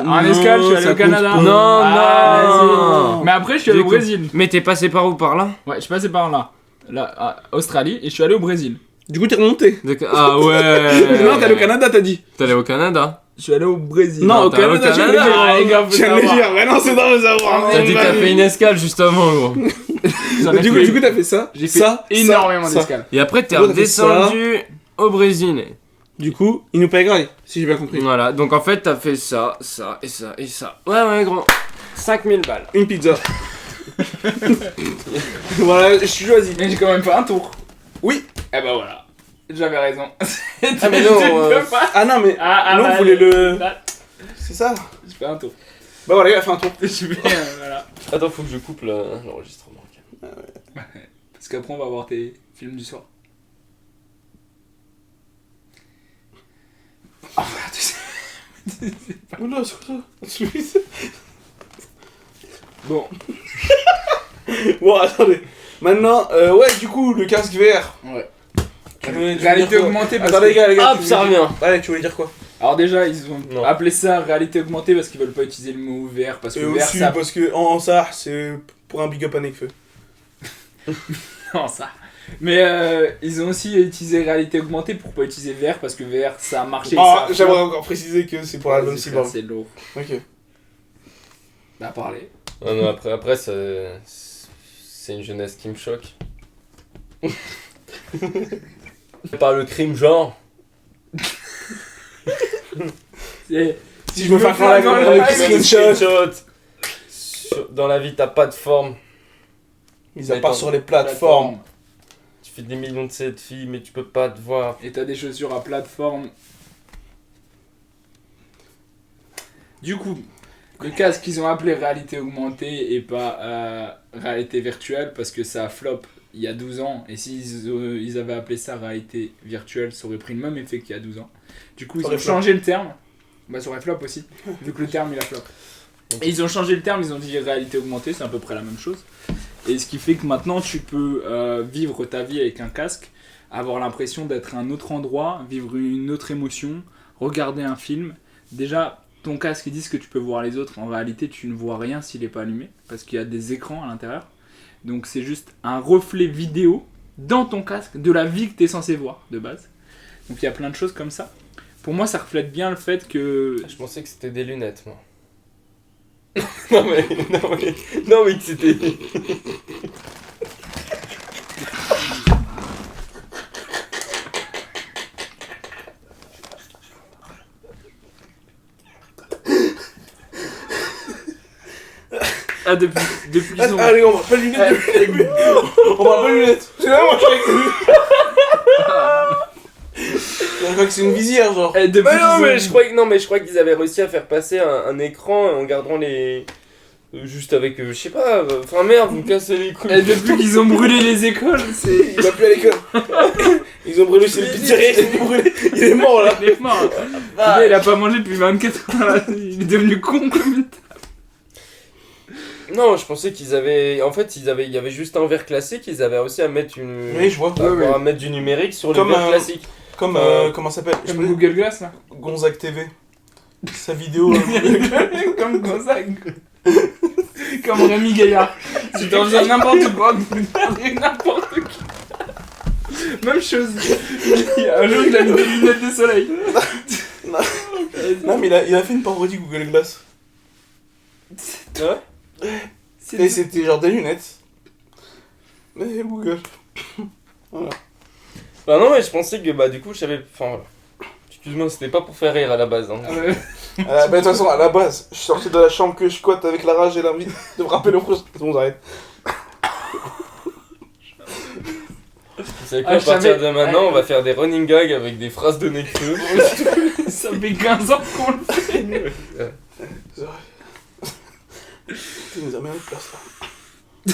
Non,
en escale, je suis allé
ça
au Canada.
compte pas.
Non,
Ah,
non.
vas-y. Mais après, je suis allé au
J'écoute.
Brésil.
Mais t'es passé par où? Par là?
Ouais, je suis passé par là. Là, à Australie, et je suis allé au Brésil.
Du coup, t'es remonté.
Ah ouais.
Non, t'es allé au Canada, t'as dit.
T'es allé au Canada?
Je suis allé au Brésil.
Non, au
t'es allé au
Canada, tu viens de le
Canada.
Ah, les gars,
dire.
faut
Tu viens de le
savoir.
dire. Mais non, c'est dans le savoir.
T'as dit que t'as fait une escale juste avant, gros.
J'en ai
Du
fait-
coup, t'as fait ça.
j'ai fait
ça,
énormément
ça.
d'escales.
Et après, t'es
Gros, t'as fait ça.
redescendu au Brésil.
Du coup, il nous paye grave, si j'ai bien compris.
Voilà, donc en fait, t'as fait ça, ça et ça et ça. Ouais, gros. 5000 balles.
Une pizza. Voilà, je suis choisi.
Mais j'ai quand même fait un tour.
Oui.
Eh ben voilà. J'avais raison.
Ah, mais non,
Ah non, mais nous, on voulait le. C'est ça.
Je fais un tour.
Bah voilà, il a fait un tour.
Je fais, voilà.
Attends, faut que je coupe l'enregistrement.
Parce qu'après, on va voir tes films du soir. Ah, tu sais.
Oula, c'est quoi ça?
Bon,
Bon, attendez. Maintenant, ouais, du coup, le casque VR.
ouais.
Tu veux
Réalité
dire quoi?
augmentée parce
Attends,
que-
les gars,
Hop,
tu
ça
voulais dire-
revient.
Allez, tu voulais dire quoi?
Alors déjà, ils ont
Non.
appelé ça réalité augmentée parce qu'ils veulent pas utiliser le mot VR parce que
Et
VR
aussi,
ça...
parce que en ça, c'est pour un big up à Nekfeu.
Non, ça. Mais ils ont aussi utilisé réalité augmentée pour pas utiliser VR parce que VR ça a marché.
Ah,
ça a
j'aimerais
flop.
encore préciser que c'est pour l'album
Vas-y,
Cyborg.
frère, c'est lourd.
Ok.
Bah parler.
Ah non, après c'est une jeunesse qui me choque. Par le crime genre.
C'est-
Si je me fais faire
dans
la
le
screenshot,
Dans la vie, t'as pas de forme.
ils appartent sur les plateformes.
Tu fais des millions de cette filles, mais tu peux pas te voir.
Et t'as des chaussures à plateforme. Du coup, le casque qu'ils ont appelé réalité augmentée et pas réalité virtuelle parce que ça a flop il y a 12 ans. Et s'ils ils avaient appelé ça réalité virtuelle, ça aurait pris le même effet qu'il y a 12 ans. Du coup, ils
Ça
ont
aurait flop.
changé le terme. Bah, ça aurait flop aussi, vu que le terme il a flop. Et ils ont changé le terme, ils ont dit réalité augmentée, c'est à peu près la même chose. Et ce qui fait que maintenant tu peux vivre ta vie avec un casque, avoir l'impression d'être à un autre endroit, vivre une autre émotion, regarder un film. Déjà, ton casque ils disent que tu peux voir les autres, en réalité tu ne vois rien s'il n'est pas allumé, parce qu'il y a des écrans à l'intérieur. Donc c'est juste un reflet vidéo dans ton casque de la vie que tu es censé voir de base. Donc il y a plein de choses comme ça. Pour moi ça reflète bien le fait que...
Je pensais que c'était des lunettes, moi. Non mais c'était...
Ah, depuis qu'ils ont...
Allez, on va pas les lunettes depuis le début. On va pas les lunettes. C'est là, moi, je crois que c'est une visière, genre.
depuis
Bah non,
qu'ils
mais
ont-
je crois qu'ils avaient réussi à faire passer un écran en gardant les... Juste avec, je sais pas, enfin merde, vous me cassez les couilles.
depuis qu'ils ont brûlé les écoles, c'est...
Il va plus à l'école. Ils ont brûlé, c'est le pizzeria, il est brûlé. Il est mort, là.
Il est mort. Le gars, il a pas mangé depuis 24 heures, là. Il est devenu con comme une...
Non, je pensais qu'ils avaient... En fait, il y avait juste un verre classique, ils avaient réussi à mettre une...
Oui, je vois.
à mettre du numérique sur
Comme
le verre
un-
classique.
Comme, comment ça s'appelle?
Comme Google Glass, là.
Gonzague TV. Sa vidéo.
Comme Gonzague. Comme Rémi Gaillard. Si t'en faisais n'importe quoi, vous parlez n'importe qui. Même chose. Un jour, il a mis des lunettes de soleil.
Non, mais il a fait une parodie Google Glass.
Ouais.
Et c'était genre des lunettes. Mais Google.
Bah non, mais je pensais que, bah du coup, je savais... Enfin, voilà. Excuse-moi, c'était pas pour faire rire à la base, hein.
Bah, de toute façon, à la base, je suis sorti de la chambre que je squatte avec la rage et l'envie de me rappeler le prochain. C'est bon, j'arrête.
Vous savez quoi, à
je
partir
savais-
de maintenant, on va faire des running gags avec des phrases de Nekfeu.
Ça fait 15 ans qu'on le fait.
C'est vrai. Tu nous as mis à notre place là.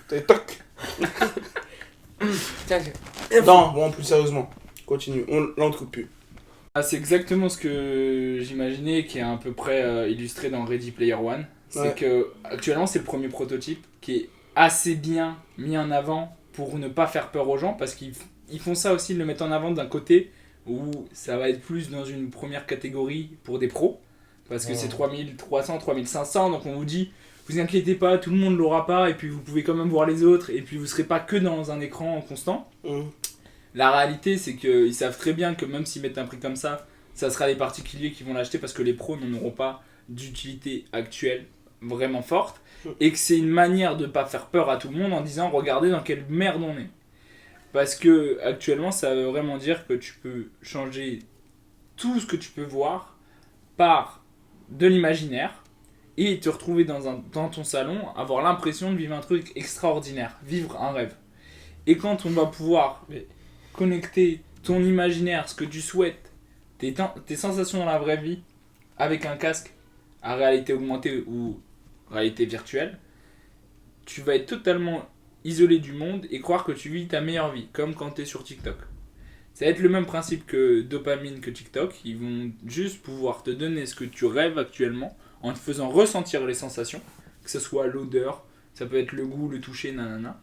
T'es toc.
Tiens,
Non, bon, plus sérieusement. Continue. Là, on te coupe plus.
Ah, c'est exactement ce que j'imaginais, qui est à peu près illustré dans Ready Player One. C'est
Ouais.
que actuellement c'est le premier prototype qui est assez bien mis en avant pour ne pas faire peur aux gens, parce qu'ils font ça aussi, ils le mettent en avant d'un côté où ça va être plus dans une première catégorie pour des pros, parce que c'est 3300, 3500, donc on vous dit vous inquiétez pas, tout le monde l'aura pas, et puis vous pouvez quand même voir les autres, et puis vous serez pas que dans un écran constant. La réalité, c'est qu'ils savent très bien que même s'ils mettent un prix comme ça sera les particuliers qui vont l'acheter parce que les pros n'en auront pas d'utilité actuelle vraiment forte, et que c'est une manière de pas faire peur à tout le monde en disant regardez dans quelle merde on est. Parce que actuellement, ça veut vraiment dire que tu peux changer tout ce que tu peux voir par de l'imaginaire et te retrouver dans ton salon, avoir l'impression de vivre un truc extraordinaire, vivre un rêve. Et quand on va pouvoir connecter ton imaginaire, ce que tu souhaites, tes sensations dans la vraie vie, avec un casque à réalité augmentée ou réalité virtuelle, tu vas être totalement isolé du monde et croire que tu vis ta meilleure vie, comme quand tu es sur TikTok. Ça va être le même principe que dopamine, que TikTok. Ils vont juste pouvoir te donner ce que tu rêves actuellement en te faisant ressentir les sensations, que ce soit l'odeur, ça peut être le goût, le toucher, nanana,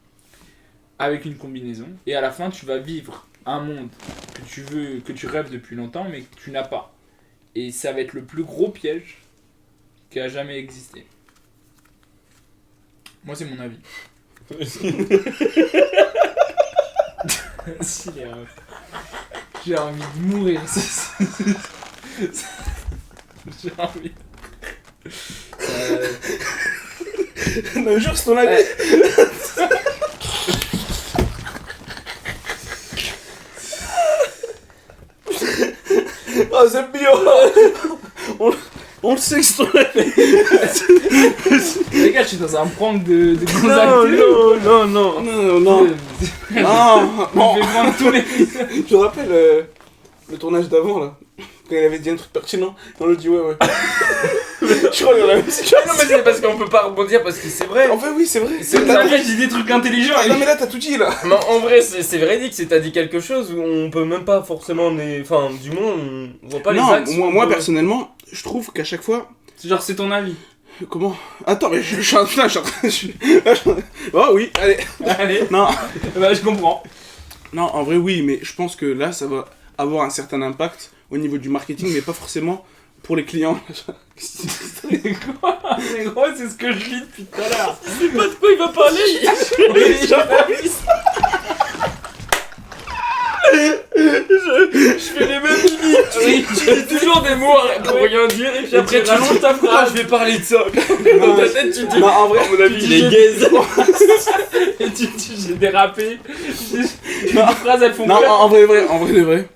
avec une combinaison. Et à la fin, tu vas vivre un monde que tu veux, que tu rêves depuis longtemps, mais que tu n'as pas. Et ça va être le plus gros piège qui a jamais existé. Moi, c'est mon avis. Si, j'ai envie de mourir. J'ai envie.
Un jour, c'est ton avis. Oh, c'est bio. On le sait que c'est ton avis.
Les gars, je suis dans un prank de Gonzague.
non.
Non.
Je
Bon,
vais prendre tous les...
je te rappelle le tournage d'avant là. Quand il avait dit un truc pertinent, on lui dit ouais. Je crois qu'il y a la même situation.
Non mais c'est parce qu'on peut pas rebondir parce que c'est vrai.
En fait, oui, c'est vrai.
Après, je dis des trucs intelligents.
Ah, non, mais là, t'as tout dit là.
Mais en vrai c'est véridique, c'est t'as dit quelque chose où on peut même pas forcément enfin du moins on voit pas les
Non,
axes.
moi personnellement, je trouve qu'à chaque fois.
Genre, c'est ton avis.
Comment? Attends, mais je suis en train. Oh oui, allez.
Allez,
Non.
bah je comprends.
Non, en vrai, oui, mais je pense que là, ça va avoir un certain impact au niveau du marketing, mais pas forcément pour les clients.
Mais gros, c'est ce que je lis depuis tout à l'heure.
Je sais pas de quoi il va parler. Je fais les mêmes limites.
Oui,
J'ai toujours des mots pour rien dire et puis après tu
rallonges ta phrase.
Ah, je vais parler de ça. Dans ta tête, tu te dis.
Non, en vrai,
À mon avis,
tu
il est
dis-
gaze.
Et tu dis j'ai dérapé. Les phrases elles font
non,
peur.
en vrai de vrai.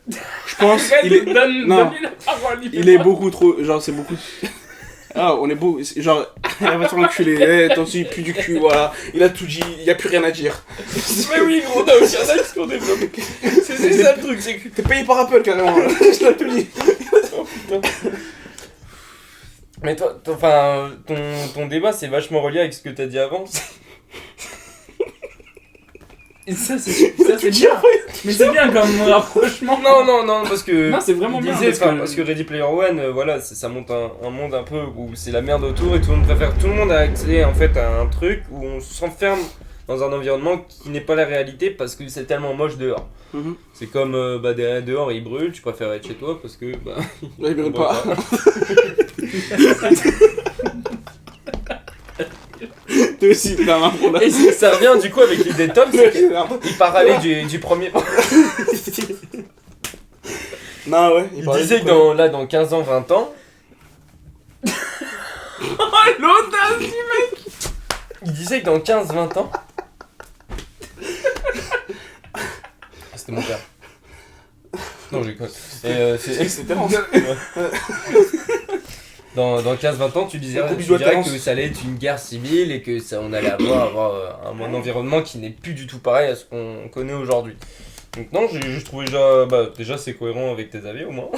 Je pense
Arrête,
il est,
donne-lui
non.
la parole.
il est beaucoup trop, genre c'est beaucoup. Ah, on est beau, genre, elle va te faire enculer, toi aussi, il pue du cul, voilà. Il a tout dit, il y a plus rien à dire.
Mais oui, gros, on a aucun axe qu'on développe. C'est ça le truc, c'est que.
T'es payé par Apple carrément, je l'ai tout dit.
Mais toi, enfin, ton débat c'est vachement relié avec ce que t'as dit avant.
Et ça c'est bien. Mais c'est bien comme rapprochement.
Non, parce que.
Non, c'est vraiment
il
bien,
disait,
parce que-
Ready Player One, voilà, ça monte un monde un peu où c'est la merde autour et tout le monde a accès en fait à un truc où on s'enferme dans un environnement qui n'est pas la réalité parce que c'est tellement moche dehors.
Mhm.
C'est comme dehors il brûle, tu préfères être chez toi parce que
Là, il brûle
bon,
pas.
bah,
Toi aussi, t'as un problème.
Et ça revient du coup avec l'idée de Tom, c'est qu'il parlait du premier.
Non, ouais,
Il
parlait
disait
du
que dans 15 ans, 20 ans,
L'audace.
il disait que dans 15-20 ans. C'était mon père. Non, j'ai quoi.
C'est tellement.
Dans 15-20 ans, tu dirais que ça allait être une guerre civile et que on allait avoir un environnement qui n'est plus du tout pareil à ce qu'on connaît aujourd'hui. Donc non, je trouvais déjà c'est cohérent avec tes avis au moins.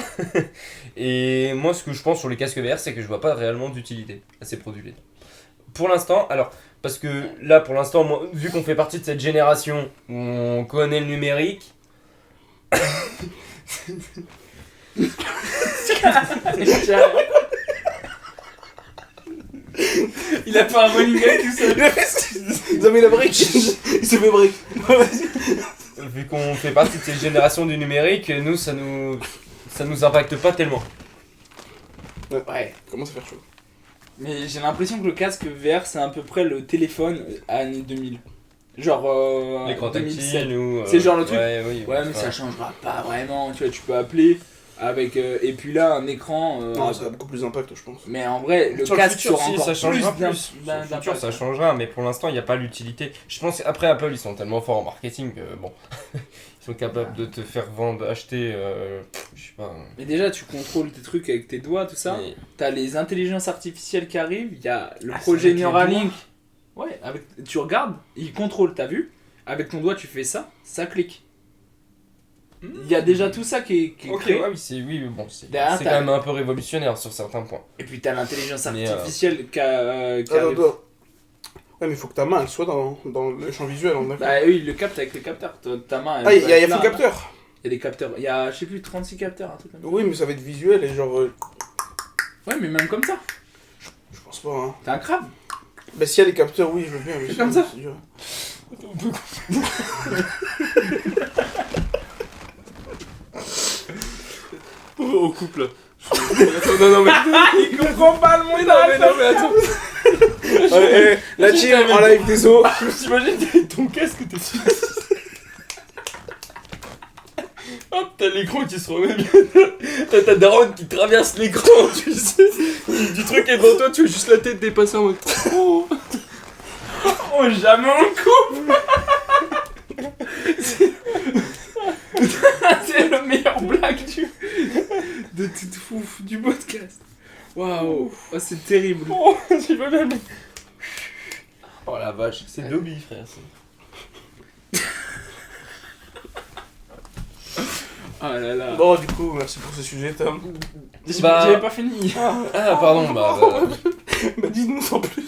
Et moi ce que je pense sur les casques VR, c'est que je vois pas réellement d'utilité à ces produits-là. Pour l'instant, alors, parce que là pour l'instant, moi, vu qu'on fait partie de cette génération où on connaît le numérique...
Il a fait un running gag tout seul.
Ils ont mis la brique. Il s'est fait brique.
Vu qu'on fait partie de cette génération du numérique, nous ça nous impacte pas tellement.
Ouais.
Comment ça faire chaud?
Mais j'ai l'impression que le casque VR c'est à peu près le téléphone années 2000. Genre
L'écran
2007.
tactile ou...
C'est genre le truc.
Ouais, oui,
Ouais, mais ça changera pas vraiment. Tu vois, tu peux appeler avec et puis là un écran.
Non, ça a beaucoup plus d'impact, je pense.
Mais en vrai, le
Sur
casque
futur,
sera
si,
encore
ça changera
plus
plus. Sur le futur,
d'impact.
ça changera, mais pour l'instant, il n'y a pas l'utilité. Je pense qu'après Apple, ils sont tellement forts en marketing que bon, ils sont capables de te faire acheter, je sais pas.
Mais déjà, tu contrôles tes trucs avec tes doigts, tout ça.
Mais-
T'as les intelligences artificielles qui arrivent. Il y a le
Ah, c'est
projet
avec les
Neuralink. Ouais, tu regardes, il contrôle, t'as vu. Avec ton doigt, tu fais ça, ça clique. Il y a déjà tout ça qui est
Ok,
créé.
ouais, oui, mais bon, c'est
Derrière,
quand
t'as-
même un peu révolutionnaire sur certains points.
Et puis t'as l'intelligence
Mais,
artificielle qui arrive.
Attends. Ouais, mais faut que ta main elle soit dans le champ visuel, on est d'accord.
Bah oui, il le capte avec les capteurs. Ta main, elle
Ah, il
peut
y a
être
full
là.
capteur.
Il y a des capteurs. Il y a, je sais plus, 36 capteurs, un truc comme ça.
Oui, mais ça va être visuel et genre.
Ouais, mais même comme ça.
Je pense pas, hein.
T'as un crabe.
Bah, s'il y a des capteurs, oui, je veux bien. Mais
Comme ça.
c'est dur.
On coupe là. non, mais.
Il comprend pas le monde.
Non, mais attends.
La team en live des os.
T'imagines avec ton casque, t'es hop, t'as l'écran qui se remet bien. T'as ta daronne qui traverse l'écran, tu sais. Du truc est devant toi, tu vois juste la tête dépasser en mode. Oh,
Oh, jamais on le coupe. C'est le meilleur blague du podcast. Waouh. Oh, c'est terrible.
oh, tu veux même. Oh la vache, c'est Dobby, frère.
Oh là là.
Bon, du coup, merci pour ce sujet, Tom.
Bah-
J'avais pas fini.
Ah, pardon, bah.
Bah, dis-nous en plus.